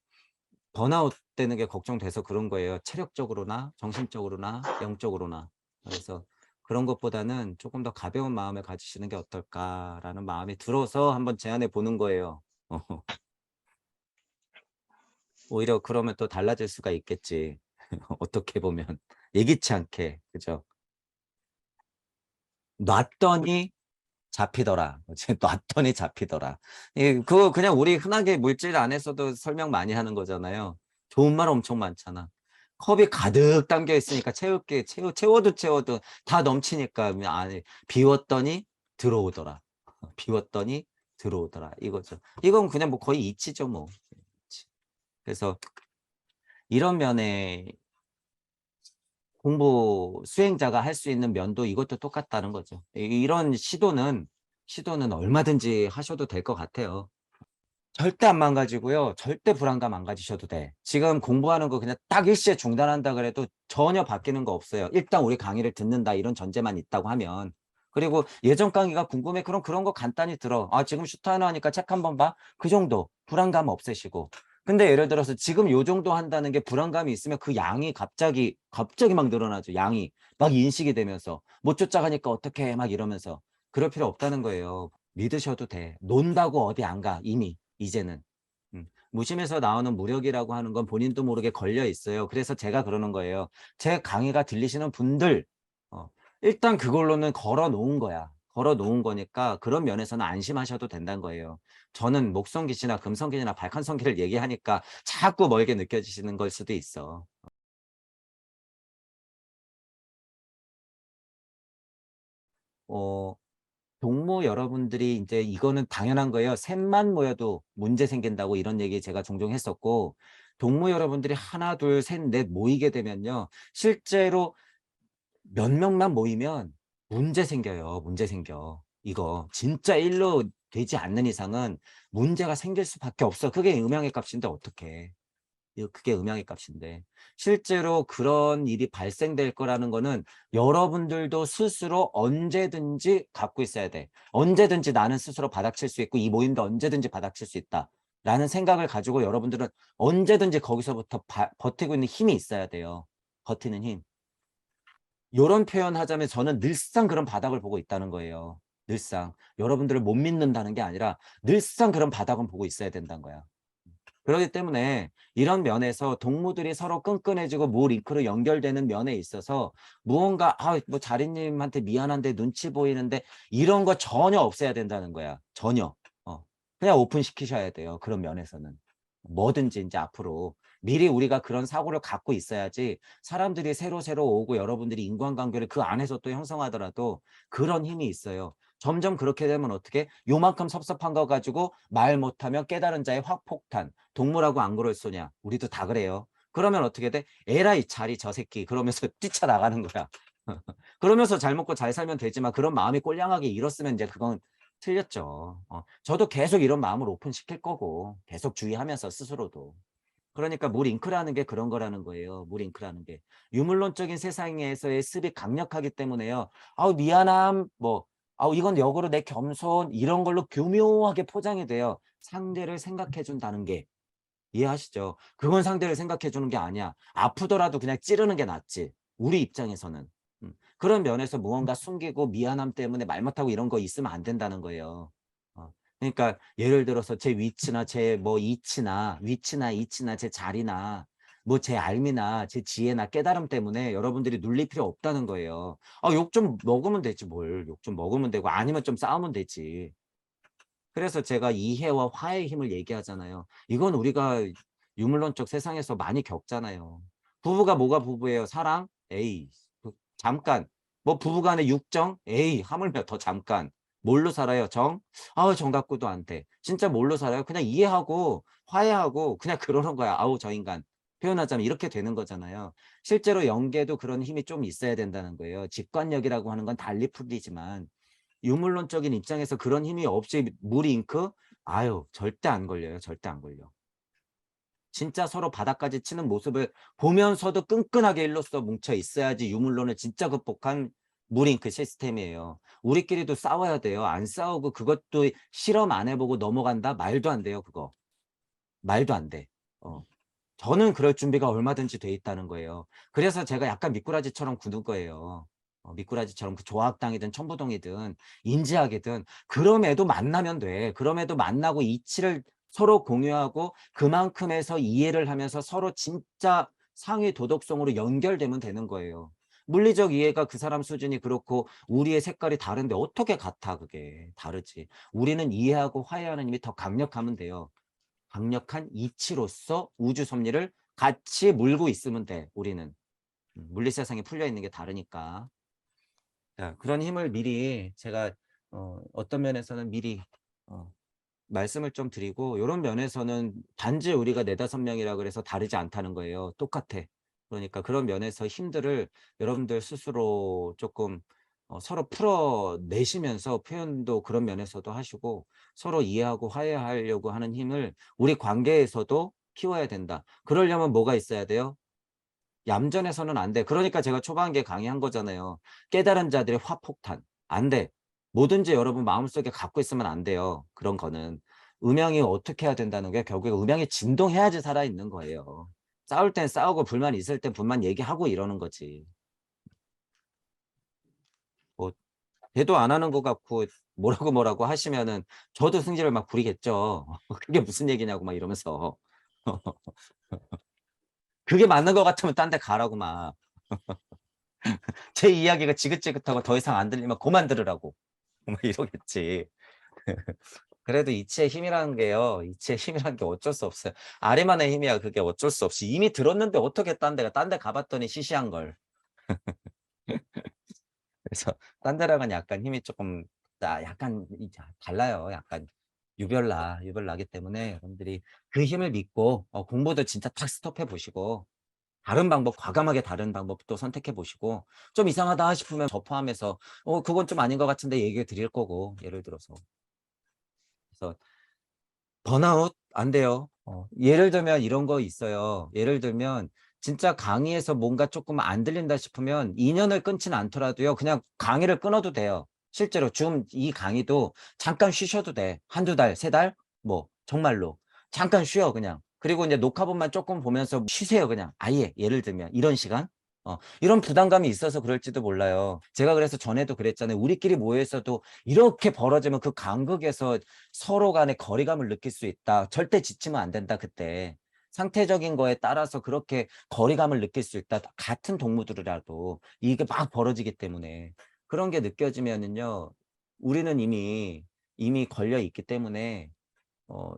번아웃 되는 게 걱정돼서 그런 거예요. 체력적으로나 정신적으로나 영적으로나. 그래서 그런 것보다는 '조금 더 가벼운 마음을 가지시는 게 어떨까.'라는 마음이 들어서 한번 제안해 보는 거예요. 어 오히려 그러면 또 달라질 수가 있겠지. 어떻게 보면 예기치 않게. 그죠? 놨더니 잡히더라. 놨더니 잡히더라. 그거 그냥 우리 흔하게 물질 안에서도 설명 많이 하는 거잖아요. 좋은 말 엄청 많잖아. 컵이 가득 담겨 있으니까 채울게 채워도 다 넘치니까 안에 비웠더니 들어오더라. 비웠더니 들어오더라 이거죠. 이건 그냥 뭐 거의 이치죠 뭐. 이치. 그래서 이런 면에 공부 수행자가 할 수 있는 면도 이것도 똑같다는 거죠. 이런 시도는 얼마든지 하셔도 될 것 같아요. 절대 안 망가지고요. 절대 불안감 안 가지셔도 돼. 지금 공부하는 거 그냥 딱 일시에 중단한다 그래도 전혀 바뀌는 거 없어요. 일단 우리 강의를 듣는다 이런 전제만 있다고 하면. 그리고 예전 강의가 궁금해. 그럼 그런 거 간단히 들어. 지금 슈트 하나 하니까 책 한번 봐. 그 정도. 불안감 없애시고. 근데 예를 들어서 지금 요 정도 한다는 게 불안감이 있으면 그 양이 갑자기 막 늘어나죠. 양이. 막 인식이 되면서. 못 쫓아가니까 어떡해 막 이러면서. 그럴 필요 없다는 거예요. 믿으셔도 돼. 논다고 어디 안 가 이미. 이제는. 무심에서 나오는 무력이라고 하는 건 본인도 모르게 걸려 있어요. 그래서 제가 그러는 거예요. 제 강의가 들리시는 분들 일단 그걸로는 걸어 놓은 거야. 걸어 놓은 거니까 그런 면에서는 안심하셔도 된다는 거예요. 저는 목성기시나 금성기시나 발칸성기를 얘기하니까 자꾸 멀게 느껴지시는 걸 수도 있어. 어 동무 여러분들이 이제 이거는 당연한 거예요. 셋만 모여도 문제 생긴다고 이런 얘기 제가 종종 했었고, 동무 여러분들이 하나 둘 셋 넷 모이게 되면요. 실제로 몇 명만 모이면 문제 생겨요. 문제 생겨. 이거 진짜 일로 되지 않는 이상은 문제가 생길 수밖에 없어. 그게 음양의 값인데 어떡해. 그게 음양의 값인데. 실제로 그런 일이 발생될 거라는 거는 여러분들도 스스로 언제든지 갖고 있어야 돼. 언제든지 나는 스스로 바닥칠 수 있고 이 모임도 언제든지 바닥칠 수 있다. 라는 생각을 가지고 여러분들은 언제든지 거기서부터 버티고 있는 힘이 있어야 돼요. 버티는 힘. 요런 표현하자면 저는 늘상 그런 바닥을 보고 있다는 거예요. 늘상. 여러분들을 못 믿는다는 게 아니라 늘상 그런 바닥은 보고 있어야 된다는 거야. 그렇기 때문에 이런 면에서 동무들이 서로 끈끈해지고 무 링크로 연결되는 면에 있어서 무언가 뭐 자리님한테 미안한데 눈치 보이는데 이런 거 전혀 없애야 된다는 거야. 전혀. 그냥 오픈시키셔야 돼요. 그런 면에서는. 뭐든지 이제 앞으로 미리 우리가 그런 사고를 갖고 있어야지 사람들이 새로 오고 여러분들이 인간관계를 그 안에서 또 형성하더라도 그런 힘이 있어요. 점점 그렇게 되면 어떻게 요만큼 섭섭한 거 가지고 말 못하면 깨달은 자의 확폭탄. 동물하고 안 그럴 소냐. 우리도 다 그래요. 그러면 어떻게 돼? 에라이 자리 저 새끼 그러면서 뛰쳐나가는 거야. 그러면서 잘 먹고 잘 살면 되지만 그런 마음이 꼴량하게 일었으면 이제 그건 틀렸죠. 저도 계속 이런 마음을 오픈시킬 거고 계속 주의하면서 스스로도. 그러니까 물잉크라는 게 그런 거라는 거예요. 물잉크라는 게. 유물론적인 세상에서의 습이 강력하기 때문에요. 아우 미안함 뭐 아우 이건 역으로 내 겸손 이런 걸로 교묘하게 포장이 돼요. 상대를 생각해 준다는 게. 이해하시죠? 그건 상대를 생각해 주는 게 아니야. 아프더라도 그냥 찌르는 게 낫지. 우리 입장에서는. 그런 면에서 무언가 숨기고 미안함 때문에 말 못하고 이런 거 있으면 안 된다는 거예요. 그러니까 예를 들어서 제 위치나 제 뭐 이치나 위치나 이치나 제 자리나 뭐 제 알미나 제 지혜나 깨달음 때문에 여러분들이 눌릴 필요 없다는 거예요. 욕 좀 먹으면 되지 뭘. 욕 좀 먹으면 되고 아니면 좀 싸우면 되지. 그래서 제가 이해와 화해의 힘을 얘기하잖아요. 이건 우리가 유물론적 세상에서 많이 겪잖아요. 부부가 뭐가 부부예요? 사랑? 에이, 잠깐. 뭐 부부간의 육정? 에이, 하물며 더 잠깐. 뭘로 살아요? 정? 정 갖고도 안 돼. 진짜 뭘로 살아요? 그냥 이해하고 화해하고 그냥 그러는 거야. 아우, 저 인간. 표현하자면 이렇게 되는 거잖아요. 실제로 연계도 그런 힘이 좀 있어야 된다는 거예요. 직관력이라고 하는 건 달리 풀리지만 유물론적인 입장에서 그런 힘이 없이 물잉크? 아유 절대 안 걸려요. 절대 안 걸려. 진짜 서로 바닥까지 치는 모습을 보면서도 끈끈하게 일로써 뭉쳐 있어야지 유물론을 진짜 극복한 물잉크 시스템이에요. 우리끼리도 싸워야 돼요. 안 싸우고 그것도 실험 안 해보고 넘어간다? 말도 안 돼요. 그거. 말도 안 돼. 저는 그럴 준비가 얼마든지 돼 있다는 거예요. 그래서 제가 약간 미꾸라지처럼 굳은 거예요. 미꾸라지처럼 그 조합당이든 천부동이든 인지하게든 그럼에도 만나면 돼. 그럼에도 만나고 이치를 서로 공유하고 그만큼에서 이해를 하면서 서로 진짜 상위 도덕성으로 연결되면 되는 거예요. 물리적 이해가 그 사람 수준이 그렇고 우리의 색깔이 다른데 어떻게 같아 그게. 다르지. 우리는 이해하고 화해하는 힘이 더 강력하면 돼요. 강력한 이치로서 우주 섭리를 같이 물고 있으면 돼, 우리는. 물리 세상에 풀려 있는 게 다르니까. 자, 그런 힘을 미리 제가 어떤 면에서는 미리 어, 말씀을 좀 드리고 요런 면에서는 단지 우리가 4-5 명이라 그래서 다르지 않다는 거예요. 똑같아. 그러니까 그런 면에서 힘들을 여러분들 스스로 조금 서로 풀어내시면서 표현도 그런 면에서도 하시고 서로 이해하고 화해하려고 하는 힘을 우리 관계에서도 키워야 된다. 그러려면 뭐가 있어야 돼요? 얌전해서는 안 돼. 그러니까 제가 초반기에 강의한 거잖아요. 깨달은 자들의 화폭탄. 안 돼. 뭐든지 여러분 마음속에 갖고 있으면 안 돼요. 그런 거는. 음양이 어떻게 해야 된다는 게 결국에 음양이 진동해야지 살아있는 거예요. 싸울 땐 싸우고 불만 있을 땐 불만 얘기하고 이러는 거지. 뭐 대도 안 하는 것 같고 뭐라고 하시면은 저도 승질을 막 부리겠죠. 그게 무슨 얘기냐고 막 이러면서. 그게 맞는 것 같으면 딴 데 가라고 막. 제 이야기가 지긋지긋하고 더 이상 안 들리면 그만 들으라고. 뭐 이러겠지. 그래도 이치의 힘이라는 게요. 이치의 힘이라는 게 어쩔 수 없어요. 아리만의 힘이야. 그게 어쩔 수 없이. 이미 들었는데 어떻게 딴 데 가봤더니 시시한 걸. 그래서 딴 데랑은 약간 힘이 조금 약간 달라요. 약간 유별나기 때문에 여러분들이 그 힘을 믿고 공부도 진짜 탁 스톱해 보시고 다른 방법, 과감하게 다른 방법도 선택해 보시고 좀 이상하다 싶으면 저 포함해서 그건 좀 아닌 것 같은데 얘기해 드릴 거고 예를 들어서. 그래서 번아웃 안 돼요. 예를 들면 이런 거 있어요. 예를 들면 진짜 강의에서 뭔가 조금 안 들린다 싶으면 인연을 끊지는 않더라도요. 그냥 강의를 끊어도 돼요. 실제로 지금 이 강의도 잠깐 쉬셔도 돼. 한두 달, 세 달? 뭐 정말로. 잠깐 쉬어 그냥. 그리고 이제 녹화본만 조금 보면서 쉬세요 그냥. 아예 예를 들면 이런 시간? 이런 부담감이 있어서 그럴지도 몰라요. 제가 그래서 전에도 그랬잖아요. 우리끼리 모여 있어도 이렇게 벌어지면 그 간극에서 서로 간의 거리감을 느낄 수 있다. 절대 지치면 안 된다 그때. 상태적인 거에 따라서 그렇게 거리감을 느낄 수 있다. 같은 동무들이라도 이게 막 벌어지기 때문에 그런 게 느껴지면은요. 우리는 이미 걸려 있기 때문에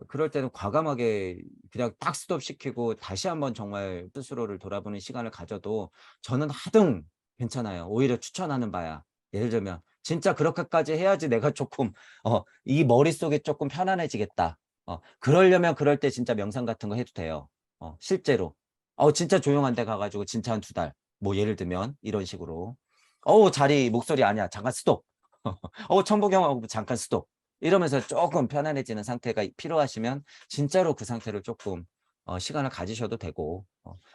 그럴 때는 과감하게 그냥 딱 스톱시키고 다시 한번 정말 스스로를 돌아보는 시간을 가져도 저는 하등 괜찮아요. 오히려 추천하는 바야. 예를 들면 진짜 그렇게까지 해야지 내가 조금 이 머릿속이 조금 편안해지겠다. 그러려면 그럴 때 진짜 명상 같은 거 해도 돼요. 실제로. 진짜 조용한 데 가가지고 진짜 한 두 달. 뭐 예를 들면 이런 식으로. 자리 목소리 아니야. 잠깐 스톱. 천부경하고 잠깐 스톱. 이러면서 조금 편안해지는 상태가 필요하시면 진짜로 그 상태를 조금 시간을 가지셔도 되고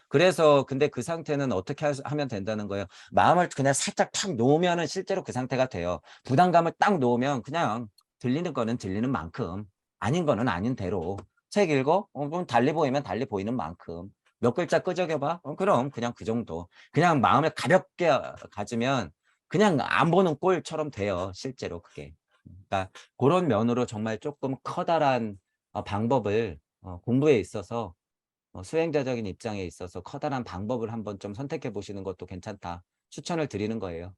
그래서 근데 그 상태는 어떻게 하면 된다는 거예요. 마음을 그냥 살짝 탁 놓으면은 실제로 그 상태가 돼요. 부담감을 딱 놓으면 그냥 들리는 거는 들리는 만큼 아닌 거는 아닌 대로 책 읽어? 그럼 달리 보이면 달리 보이는 만큼 몇 글자 끄적여봐? 그럼 그냥 그 정도. 그냥 마음을 가볍게 가지면 그냥 안 보는 꼴처럼 돼요. 실제로 그게. 그러니까 그런 면으로 정말 조금 커다란 방법을 공부에 있어서 수행자적인 입장에 있어서 커다란 방법을 한번 좀 선택해 보시는 것도 괜찮다. 추천을 드리는 거예요.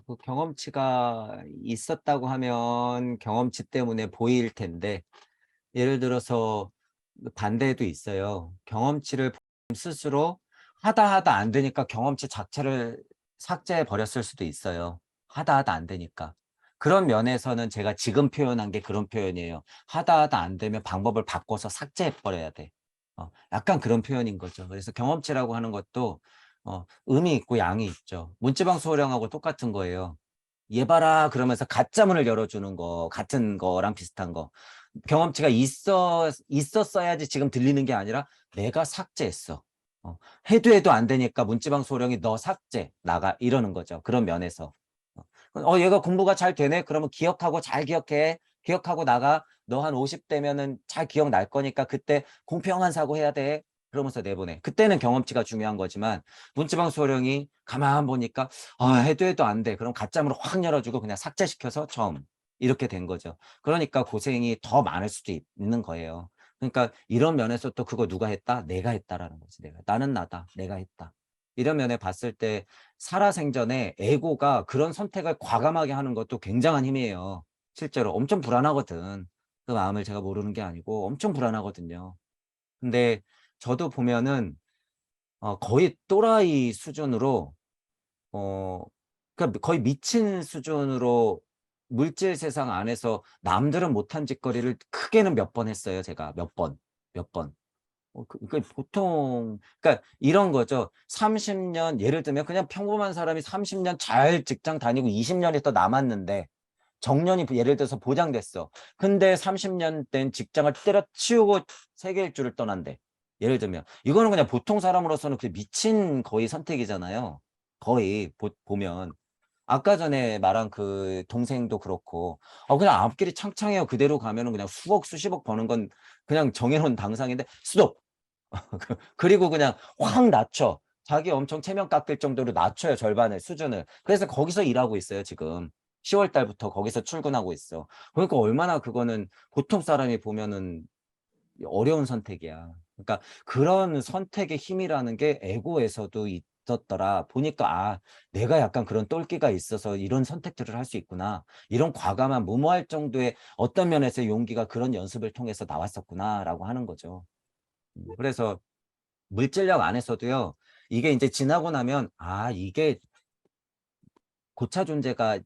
그 경험치가 있었다고 하면 경험치 때문에 보일 텐데 예를 들어서 반대도 있어요. 경험치를 스스로 하다 안 되니까 경험치 자체를 삭제해 버렸을 수도 있어요. 하다 안 되니까. 그런 면에서는 제가 지금 표현한 게 그런 표현이에요. 하다 안 되면 방법을 바꿔서 삭제해 버려야 돼. 약간 그런 표현인 거죠. 그래서 경험치라고 하는 것도 의미 있고 양이 있죠. 문지방 소령하고 똑같은 거예요. 얘 봐라 그러면서 가짜문을 열어주는 거 같은 거랑 비슷한 거. 경험치가 있었어야지 지금 들리는 게 아니라 내가 삭제했어. 해도 안 되니까 문지방 소령이 너 삭제 나가 이러는 거죠. 그런 면에서. 얘가 공부가 잘 되네. 그러면 기억하고 잘 기억해. 기억하고 나가. 너 한 50대면은 잘 기억날 거니까 그때 공평한 사고 해야 돼. 그러면서 내보내. 그때는 경험치가 중요한 거지만 문지방 소령이 가만 보니까 해도 안 돼. 그럼 가짜으로 확 열어주고 그냥 삭제시켜서 처음 이렇게 된 거죠. 그러니까 고생이 더 많을 수도 있는 거예요. 그러니까 이런 면에서 또 그거 누가 했다? 내가 했다라는 거지. 나는 나다. 내가 했다. 이런 면에 봤을 때 살아생전에 에고가 그런 선택을 과감하게 하는 것도 굉장한 힘이에요. 실제로 엄청 불안하거든. 그 마음을 제가 모르는 게 아니고 엄청 불안하거든요. 근데 저도 보면은 거의 또라이 수준으로 그러니까 거의 미친 수준으로 물질 세상 안에서 남들은 못한 짓거리를 크게는 몇 번 했어요, 제가. 몇 번, 몇 번. 보통 그러니까 이런 거죠. 30년 예를 들면 그냥 평범한 사람이 30년 잘 직장 다니고 20년이 더 남았는데 정년이 예를 들어서 보장됐어. 근데 30년 된 직장을 때려치우고 세계 일주를 떠난대. 예를 들면 이거는 그냥 보통 사람으로서는 그 미친 거의 선택이잖아요. 거의 보면 아까 전에 말한 그 동생도 그렇고 그냥 앞길이 창창해요. 그대로 가면은 그냥 수억 수십억 버는 건 그냥 정해놓은 당상인데 스톱. 그리고 그냥 확 낮춰. 자기 엄청 체면 깎일 정도로 낮춰요. 절반의 수준을. 그래서 거기서 일하고 있어요. 지금 10월 달부터 거기서 출근하고 있어. 그러니까 얼마나 그거는 보통 사람이 보면은 어려운 선택이야. 그러니까 그런 선택의 힘이라는 게 에고에서도 있었더라. 보니까 '아 내가 약간 그런 똘끼가 있어서 이런 선택들을 할 수 있구나. 이런 과감한 무모할 정도의 어떤 면에서 용기가 그런 연습을 통해서 나왔었구나.'라고 하는 거죠. 그래서 물질력 안에서도요. 이게 인제 지나고 나면 '아 이게 고차 존재가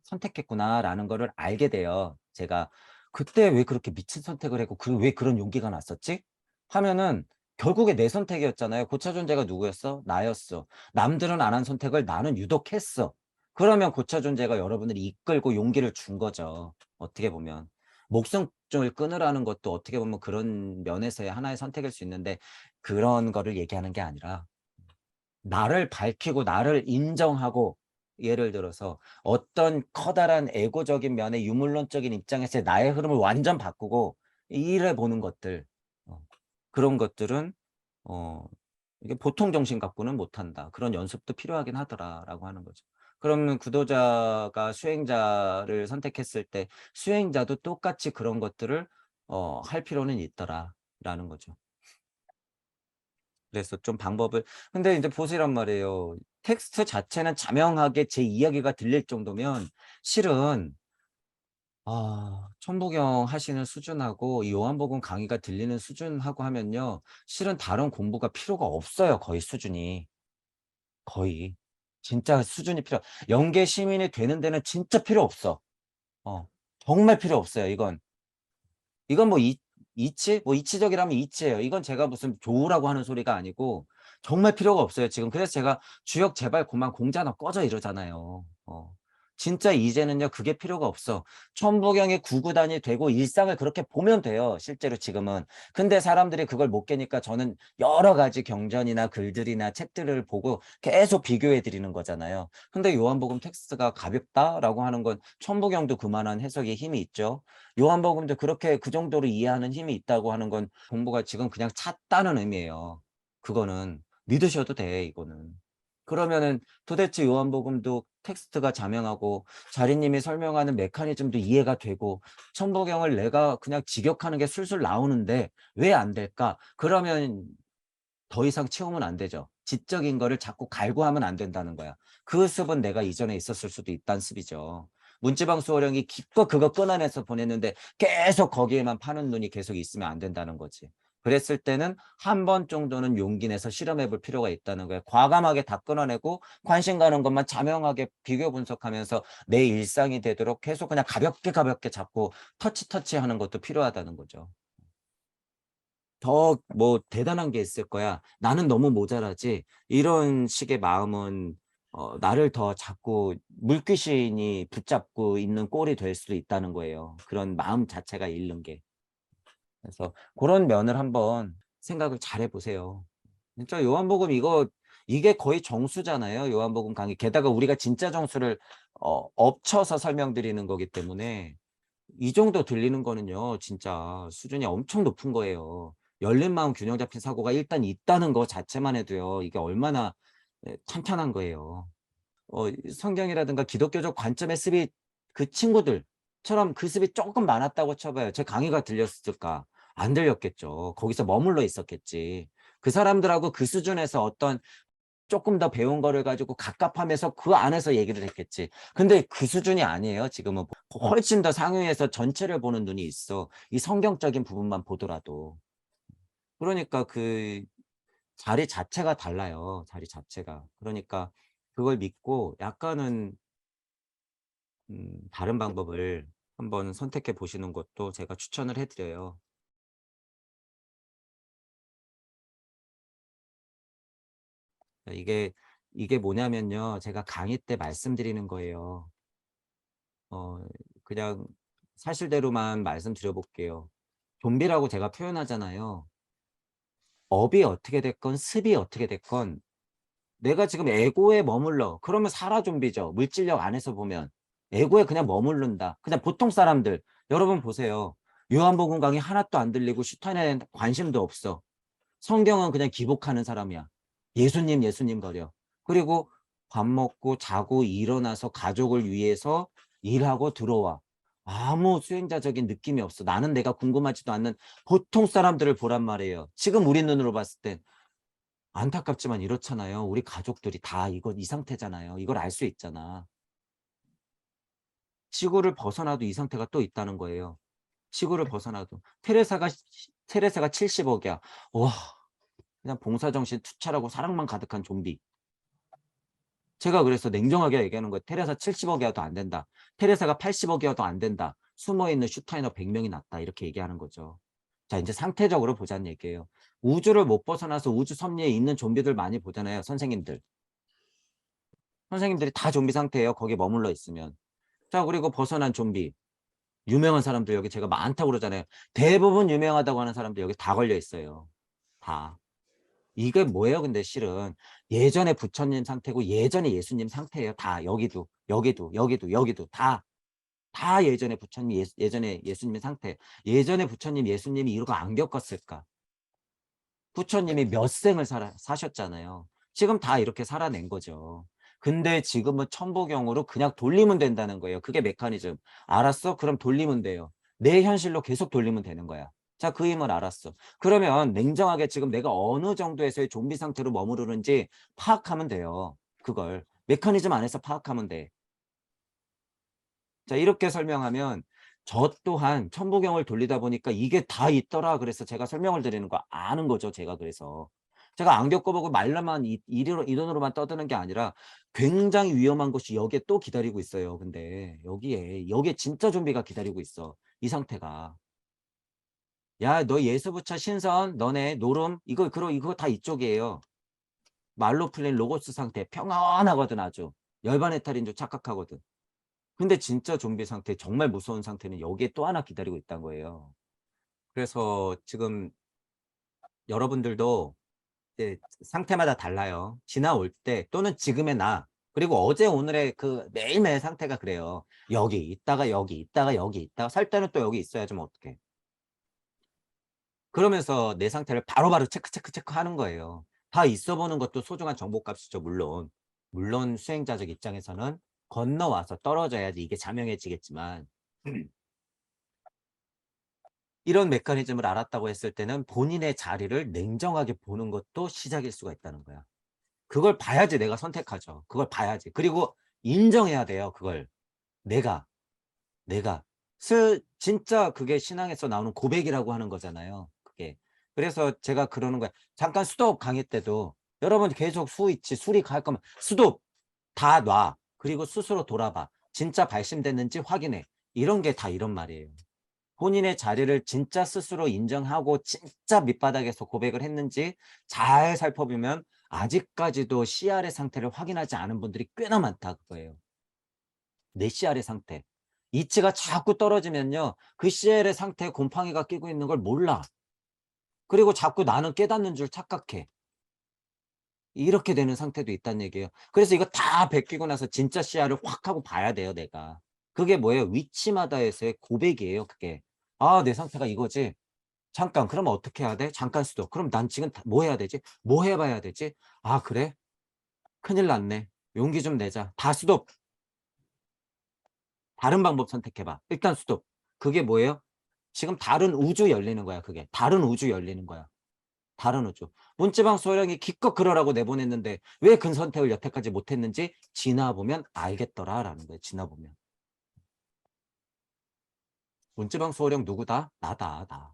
선택했구나.'라는 거를 알게 돼요. 제가 '그때 왜 그렇게 미친 선택을 했고 왜 그런 용기가 났었지?' 하면은 결국에 내 선택이었잖아요. 고차 존재가 누구였어? 나였어. 남들은 안 한 선택을 나는 유독 했어. 그러면 고차 존재가 여러분을 이끌고 용기를 준 거죠, 어떻게 보면. 목숨을 끊으라는 것도 어떻게 보면 그런 면에서의 하나의 선택일 수 있는데 그런 거를 얘기하는 게 아니라 나를 밝히고 나를 인정하고 예를 들어서 어떤 커다란 에고적인 면의 유물론적인 입장에서의 나의 흐름을 완전 바꾸고 일해 보는 것들 그런 것들은 어 이게 '보통 정신 갖고는 못한다. 그런 연습도 필요하긴 하더라.'라고 하는 거죠. 그러면 구도자가 수행자를 선택했을 때 수행자도 똑같이 그런 것들을 할 필요는 있더라라는 거죠. 그래서 좀 방법을 근데 인제 보시란 말이에요. 텍스트 자체는 자명하게 제 이야기가 들릴 정도면 실은 천부경 하시는 수준하고 이 요한복음 강의가 들리는 수준하고 하면요. 실은 다른 공부가 필요가 없어요, 거의 수준이. 거의. 진짜 수준이 영계 시민이 되는 데는 진짜 필요 없어. 어. 정말 필요 없어요, 이건. 이건 뭐 이치? 뭐 이치적이라면 이치예요. 이건 제가 무슨 조우라고 하는 소리가 아니고 정말 필요가 없어요 지금. 그래서 제가 "주역 제발 그만 공자 너 꺼져." 이러잖아요. 진짜 이제는요 그게 필요가 없어. 천부경이 구구단이 되고 일상을 그렇게 보면 돼요 실제로 지금은. 근데 사람들이 그걸 못 깨니까 저는 여러 가지 경전이나 글들이나 책들을 보고 계속 비교해 드리는 거잖아요. 근데 요한복음 텍스트가 가볍다라고 하는 건 천부경도 그만한 해석의 힘이 있죠. 요한복음도 그렇게 그 정도로 이해하는 힘이 있다고 하는 건 공부가 지금 그냥 찼다는 의미예요. 그거는 믿으셔도 돼 이거는. 그러면은 도대체 요한복음도 텍스트가 자명하고 자리님이 설명하는 메커니즘도 이해가 되고 천부경을 내가 그냥 직역하는 게 술술 나오는데 왜 안 될까? 그러면 더 이상 채우면 안 되죠. 지적인 거를 자꾸 갈구하면 안 된다는 거야. 그 습은 내가 이전에 있었을 수도 있다는 습이죠. 문지방 수호령이 기껏 그거 끊어내서 보냈는데 계속 거기에만 파는 눈이 계속 있으면 안 된다는 거지. 그랬을 때는 한 번 정도는 용기 내서 실험해 볼 필요가 있다는 거예요. 과감하게 다 끊어내고 관심 가는 것만 자명하게 비교 분석하면서 내 일상이 되도록 계속 그냥 가볍게 가볍게 잡고 터치하는 것도 필요하다는 거죠. 더 뭐 대단한 게 있을 거야. '나는 너무 모자라지.' 이런 식의 마음은 나를 더 자꾸 물귀신이 붙잡고 있는 꼴이 될 수도 있다는 거예요, 그런 마음 자체가 잃는 게. 그래서 고런 면을 한번 생각을 잘 해 보세요. 진짜 요한복음 이게 거의 정수잖아요, 요한복음 강의. 게다가 우리가 진짜 정수를 엎쳐서 설명드리는 거기 때문에 이 정도 들리는 거는요 진짜 수준이 엄청 높은 거예요. 열린 마음 균형 잡힌 사고가 일단 있다는 거 자체만 해도요 이게 얼마나 탄탄한 거예요. 성경이라든가 기독교적 관점의 습이 그 친구들처럼 그 습이 쪼끔 많았다고 쳐 봐요. 제 강의가 들렸을까? 안 들렸겠죠. 거기서 머물러 있었겠지. 그 사람들하고 그 수준에서 어떤 쪼끔 더 배운 거를 가지고 갑갑하면서 그 안에서 얘기를 했겠지. 근데 그 수준이 아니에요 지금은. 훨씬 더 상위에서 전체를 보는 눈이 있어. 이 성경적인 부분만 보더라도. 그러니까 그 자리 자체가 달라요, 자리 자체가. 그러니까 그걸 믿고 약간은 다른 방법을 한번 선택해 보시는 것도 제가 추천을 해 드려요. 이게 뭐냐면요. 제가 강의 때 말씀드리는 거예요. 어 그냥 사실대로만 말씀드려 볼게요. 좀비라고 제가 표현하잖아요. 업이 어떻게 됐건 습이 어떻게 됐건 내가 지금 에고에 머물러. 그러면 사라 좀비죠. 물질력 안에서 보면. 에고에 그냥 머무른다. 그냥 보통 사람들. 여러분 보세요. 요한복음 강의 하나도 안 들리고 슈탄에 관심도 없어. 성경은 그냥 기복하는 사람이야. 예수님, 예수님 거려. 그리고 밥 먹고 자고 일어나서 가족을 위해서 일하고 들어와. 아무 수행자적인 느낌이 없어. 나는 내가 궁금하지도 않는 보통 사람들을 보란 말이에요. 지금 우리 눈으로 봤을 땐. 안타깝지만 이렇잖아요. 우리 가족들이 다 이 상태잖아요. 이걸 알 수 있잖아. 시골을 벗어나도 이 상태가 또 있다는 거예요. 시골을 벗어나도. 테레사가 70억이야. 와, 그냥 봉사정신 투철하고 사랑만 가득한 좀비. 제가 그래서 냉정하게 얘기하는 거예요. 테레사 70억이어도 안 된다. 테레사가 80억이어도 안 된다. 숨어있는 슈타이너 100명이 낫다. 이렇게 얘기하는 거죠. 자, 이제 상태적으로 보자는 얘기예요. 우주를 못 벗어나서 우주 섭리에 있는 좀비들 많이 보잖아요. 선생님들. 선생님들이 다 좀비 상태예요. 거기에 머물러 있으면. 자, 그리고 벗어난 좀비. 유명한 사람들 여기 제가 많다고 그러잖아요. 대부분 유명하다고 하는 사람들 여기 다 걸려 있어요. 다. 이게 뭐예요? 근데 실은 예전에 부처님 상태고 예전에 예수님 상태예요. 다 여기도 여기도 여기도 여기도 다 예전에 부처님 예전에 예수님의 상태. 예전에 부처님 예수님이 이러고 안 겪었을까? 부처님이 몇 생을 사셨잖아요. 지금 다 이렇게 살아낸 거죠. 근데 지금은 천부경으로 그냥 돌리면 된다는 거예요. 그게 메커니즘. 알았어? 그럼 돌리면 돼요. 내 현실로 계속 돌리면 되는 거야. 자, 그 힘을 알았어. 그러면 냉정하게 지금 내가 어느 정도에서의 좀비 상태로 머무르는지 파악하면 돼요. 그걸. 메커니즘 안에서 파악하면 돼. 자, 이렇게 설명하면 저 또한 천부경을 돌리다 보니까 이게 다 있더라. 그래서 제가 설명을 드리는 거 아는 거죠. 제가 그래서. 제가 안 겪어보고 말로만 이론으로만 떠드는 게 아니라 굉장히 위험한 것이 여기에 또 기다리고 있어요. 근데 여기에 진짜 좀비가 기다리고 있어. 이 상태가. 야, 너 예수부처 신선, 너네 노름, 이거 다 이쪽이에요. 말로 풀린 로고스 상태. 평안하거든 아주. 열반 해탈인 줄 착각하거든. 근데 진짜 좀비 상태, 정말 무서운 상태는 여기에 또 하나 기다리고 있다는 거예요. 그래서 지금 여러분들도 이제 상태마다 달라요. 지나올 때 또는 지금의 나, 그리고 어제 오늘의 그 매일매일 상태가 그래요. 여기 있다가 여기 있다가 여기 있다가 살 때는 또 여기 있어야 좀 어떡해. 그러면서 내 상태를 바로바로 체크 하는 거예요. 다 있어 보는 것도 소중한 정보값이죠, 물론. 물론 수행자적 입장에서는 건너와서 떨어져야지 이게 자명해지겠지만 이런 메커니즘을 알았다고 했을 때는 본인의 자리를 냉정하게 보는 것도 시작일 수가 있다는 거야. 그걸 봐야지 내가 선택하죠. 그걸 봐야지. 그리고 인정해야 돼요. 그걸. 내가. 내가. 진짜 그게 신앙에서 나오는 고백이라고 하는 거잖아요. 그게. 그래서 제가 그러는 거야. 잠깐 스톱 강의 때도 여러분 계속 스위치, 수리 갈 거면 스톱 다 놔. 그리고 스스로 돌아봐. 진짜 발심됐는지 확인해. 이런 게 다 이런 말이에요. 본인의 자리를 진짜 스스로 인정하고 진짜 밑바닥에서 고백을 했는지 잘 살펴보면 아직까지도 CR의 상태를 확인하지 않은 분들이 꽤나 많다 그거예요. 내 CR의 상태. 이치가 자꾸 떨어지면요. 그 CL의 상태에 곰팡이가 끼고 있는 걸 몰라. 그리고 자꾸 나는 깨닫는 줄 착각해. 이렇게 되는 상태도 있다는 얘기예요. 그래서 이거 다 베끼고 나서 진짜 CR을 확 하고 봐야 돼요, 내가. 그게 뭐예요? 위치마다에서의 고백이에요, 그게. 아, 내 상태가 이거지. 잠깐 그러면 어떻게 해야 돼? 잠깐 스톱. 그럼 난 지금 뭐 해야 되지? 뭐 해 봐야 되지? 아 그래? 큰일 났네. 용기 좀 내자. 다 스톱. 다른 방법 선택해 봐. 일단 스톱. 그게 뭐예요? 지금 다른 우주 열리는 거야 그게. 다른 우주 열리는 거야. 다른 우주. 문지방 소령이 기껏 그러라고 내보냈는데 왜 그 선택을 여태까지 못 했는지 지나보면 알겠더라라는 거예요. 지나보면. 문지방 소령 누구다? 나다. 나.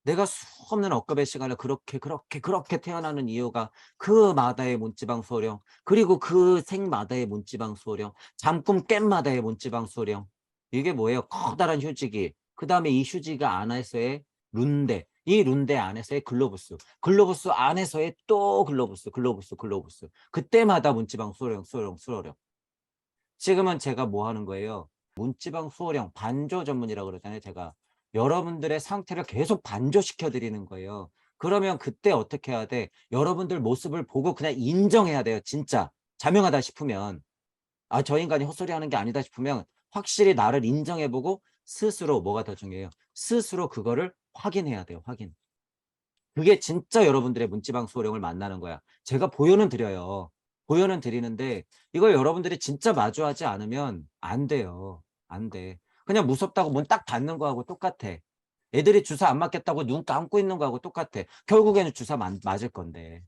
내가 수없는 억겁의 시간을 그렇게 태어나는 이유가 그 마다의 문지방 소령, 그리고 그 생마다의 문지방 소령, 잠꿈 깬마다의 문지방 소령. 이게 뭐예요? 커다란 휴지기. 그 다음에 이 휴지가 안에서의 룬데, 이 룬데 안에서의 글로부스, 글로부스 안에서의 또 글로부스. 그때마다 문지방 소령. 지금은 제가 뭐 하는 거예요? 문지방 수호령 반조 전문이라고 그러잖아요, 제가. 여러분들의 상태를 계속 반조시켜 드리는 거예요. 그러면 그때 어떻게 해야 돼? 여러분들 모습을 보고 그냥 인정해야 돼요, 진짜. 자명하다 싶으면. 아, 저 인간이 헛소리하는 게 아니다 싶으면 확실히 나를 인정해 보고 스스로 뭐가 더 중요해요? 스스로 그거를 확인해야 돼요, 확인. 그게 진짜 여러분들의 문지방 수호령을 만나는 거야. 제가 보여는 드려요. 보여는 드리는데 이걸 여러분들이 진짜 마주하지 않으면 안 돼요. 안 돼. 그냥 무섭다고 문 딱 닫는 거하고 똑같아. 애들이 주사 안 맞겠다고 눈 감고 있는 거하고 똑같아. 결국에는 주사 맞을 건데.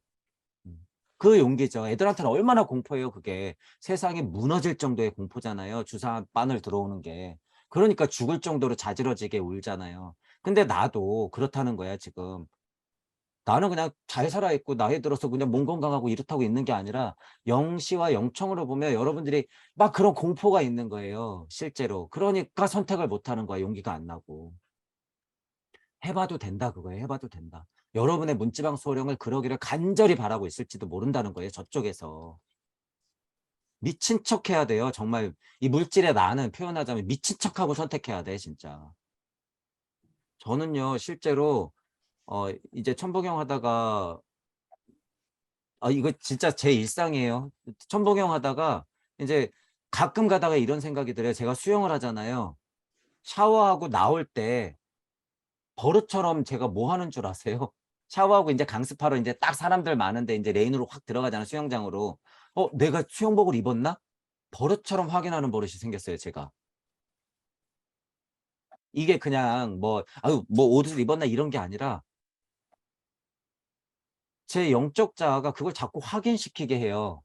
그 용기죠. 애들한테는 얼마나 공포예요, 그게. 세상이 무너질 정도의 공포잖아요. 주사 바늘 들어오는 게. 그러니까 죽을 정도로 자지러지게 울잖아요. 근데 나도 그렇다는 거야, 지금. 나는 그냥 잘 살아 있고 나이 들어서 그냥 몸 건강하고 이렇다고 있는 게 아니라 영시와 영청으로 보면 여러분들이 막 그런 공포가 있는 거예요, 실제로. 그러니까 선택을 못 하는 거야, 용기가 안 나고. 해 봐도 된다 그거예요. 해 봐도 된다. 여러분의 문지방 소령을 그러기를 간절히 바라고 있을지도 모른다는 거예요, 저쪽에서. 미친 척해야 돼요. 정말 이 물질의 나는 표현하자면 미친 척하고 선택해야 돼, 진짜. 저는요, 실제로 이제 천부경 하다가 이거 진짜 제 일상이에요. 천부경 하다가 인제 가끔 가다가 이런 생각이 들어요. 제가 수영을 하잖아요. 샤워하고 나올 때 버릇처럼 제가 뭐 하는 줄 아세요? 샤워하고 인제 강습하러 인제 딱 사람들 많은데 인제 레인으로 확 들어가잖아요, 수영장으로. '내가 수영복을 입었나?' 버릇처럼 확인하는 버릇이 생겼어요, 제가. 이게 그냥 뭐 '아유 뭐 옷을 입었나?' 이런 게 아니라 제 영적 자아가 그걸 자꾸 확인시키게 해요.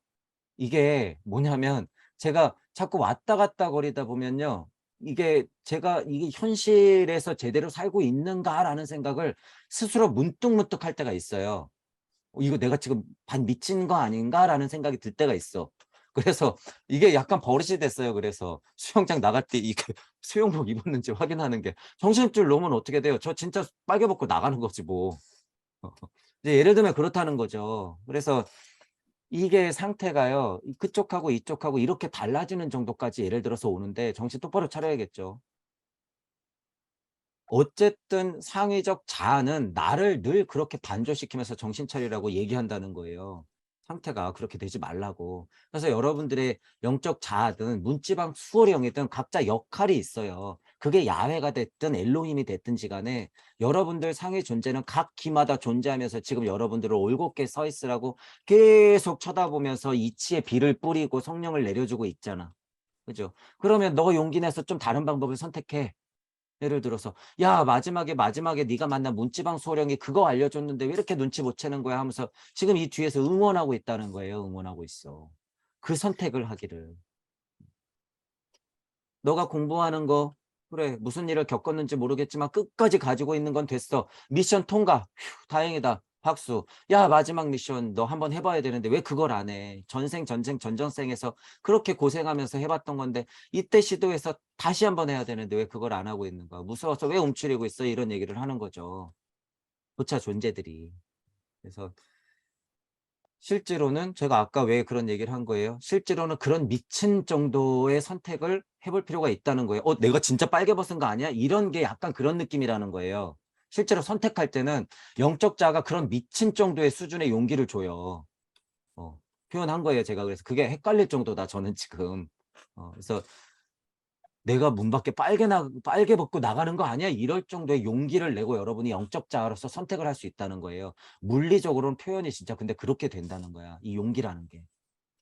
이게 뭐냐면 제가 자꾸 왔다 갔다 거리다 보면요. 이게 제가 '이게 현실에서 제대로 살고 있는가.'라는 생각을 스스로 문득문득 할 때가 있어요. '이거 내가 지금 반 미친 거 아닌가?'라는 생각이 들 때가 있어. 그래서 이게 약간 버릇이 됐어요. 그래서 수영장 나갈 때 이게 수영복 입었는지 확인하는 게. 정신줄 놓으면 어떻게 돼요? 저 진짜 빨개 벗고 나가는 거지 뭐. 이제 예를 들면 그렇다는 거죠. 그래서 이게 상태가요. 그쪽하고 이쪽하고 이렇게 달라지는 정도까지 예를 들어서 오는데 정신 똑바로 차려야겠죠. 어쨌든 상위적 자아는 나를 늘 그렇게 반조시키면서 정신 차리라고 얘기한다는 거예요. 상태가 그렇게 되지 말라고. 그래서 여러분들의 영적 자아든 문지방 수호령이든 각자 역할이 있어요. 그게 야훼가 됐든 엘로힘이 됐든지 간에 여러분들 상위 존재는 각 기마다 존재하면서 지금 여러분들을 올곧게 서 있으라고 계속 쳐다보면서 이치에 비를 뿌리고 성령을 내려주고 있잖아. 그죠? 그러면 "너 용기 내서 좀 다른 방법을 선택해." 예를 들어서 "야 마지막에 네가 만난 문지방 소령이 그거 알려줬는데 왜 이렇게 눈치 못 채는 거야?" 하면서 지금 이 뒤에서 응원하고 있다는 거예요. 응원하고 있어. 그 선택을 하기를. "너가 공부하는 거 그래 무슨 일을 겪었는지 모르겠지만 끝까지 가지고 있는 건 됐어. 미션 통과. 휴 다행이다. 박수. 야 마지막 미션 너 한번 해 봐야 되는데 왜 그걸 안 해? 전생, 전생, 전전생에서 그렇게 고생하면서 해 봤던 건데 이때 시도해서 다시 한번 해야 되는데 왜 그걸 안 하고 있는 거야? 무서워서 왜 움츠리고 있어?" 이런 얘기를 하는 거죠, 고차 존재들이. 그래서 실제로는 제가 아까 왜 그런 얘기를 한 거예요? 실제로는 그런 미친 정도의 선택을 해볼 필요가 있다는 거예요. '내가 진짜 빨개 벗은 거 아니야?' 이런 게 약간 그런 느낌이라는 거예요. 실제로 선택할 때는 영적 자아가 그런 미친 정도의 수준의 용기를 줘요. 표현한 거예요 제가. 그래서 그게 헷갈릴 정도다 저는 지금. 그래서 '내가 문 밖에 빨개 벗고 나가는 거 아니야?' 이럴 정도의 용기를 내고 여러분이 영적 자아로서 선택을 할 수 있다는 거예요. 물리적으로는 표현이 진짜 근데 그렇게 된다는 거야, 이 용기라는 게.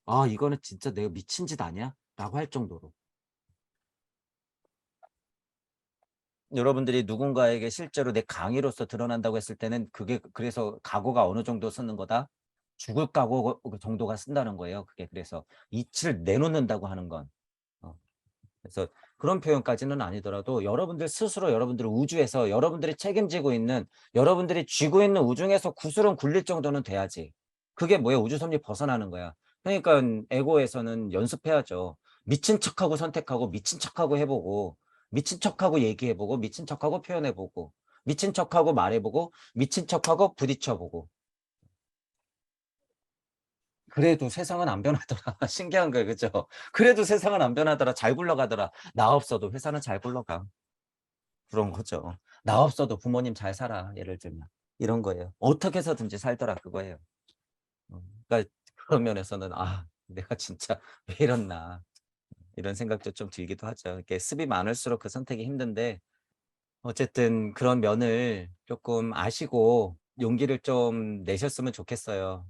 '아 이거는 진짜 내가 미친 짓 아니야?'라고 할 정도로. 여러분들이 누군가에게 실제로 내 강의로서 드러난다고 했을 때는 그게 그래서 각오가 어느 정도 쓰는 거다? 죽을 각오 정도가 쓴다는 거예요, 그게 그래서. 이치를 내놓는다고 하는 건. 어. 그래서 그런 표현까지는 아니더라도 여러분들 스스로 여러분들을 우주에서 여러분들이 책임지고 있는 여러분들이 쥐고 있는 우중에서 구슬은 굴릴 정도는 돼야지. 그게 뭐야? 우주 섭리 벗어나는 거야. 그러니깐 에고에서는 연습해야죠. 미친 척하고 선택하고 미친 척하고 해 보고 미친 척하고 얘기해 보고 미친 척하고 표현해 보고 미친 척하고 말해 보고 미친 척하고 부딪혀 보고. 그래도 세상은 안 변하더라. 신기한 거예요. 그죠? 그래도 세상은 안 변하더라. 잘 굴러가더라. 나 없어도 회사는 잘 굴러가. 그런 거죠. 나 없어도 부모님 잘 살아. 예를 들면. 이런 거예요. 어떻게 해서든지 살더라 그거예요. 그러니까 그런 면에서는 '아 내가 진짜 왜 이랬나.' 이런 생각도 좀 들기도 하죠. 이렇게 습이 많을수록 그 선택이 힘든데 어쨌든 그런 면을 쪼끔 아시고 용기를 좀 내셨으면 좋겠어요.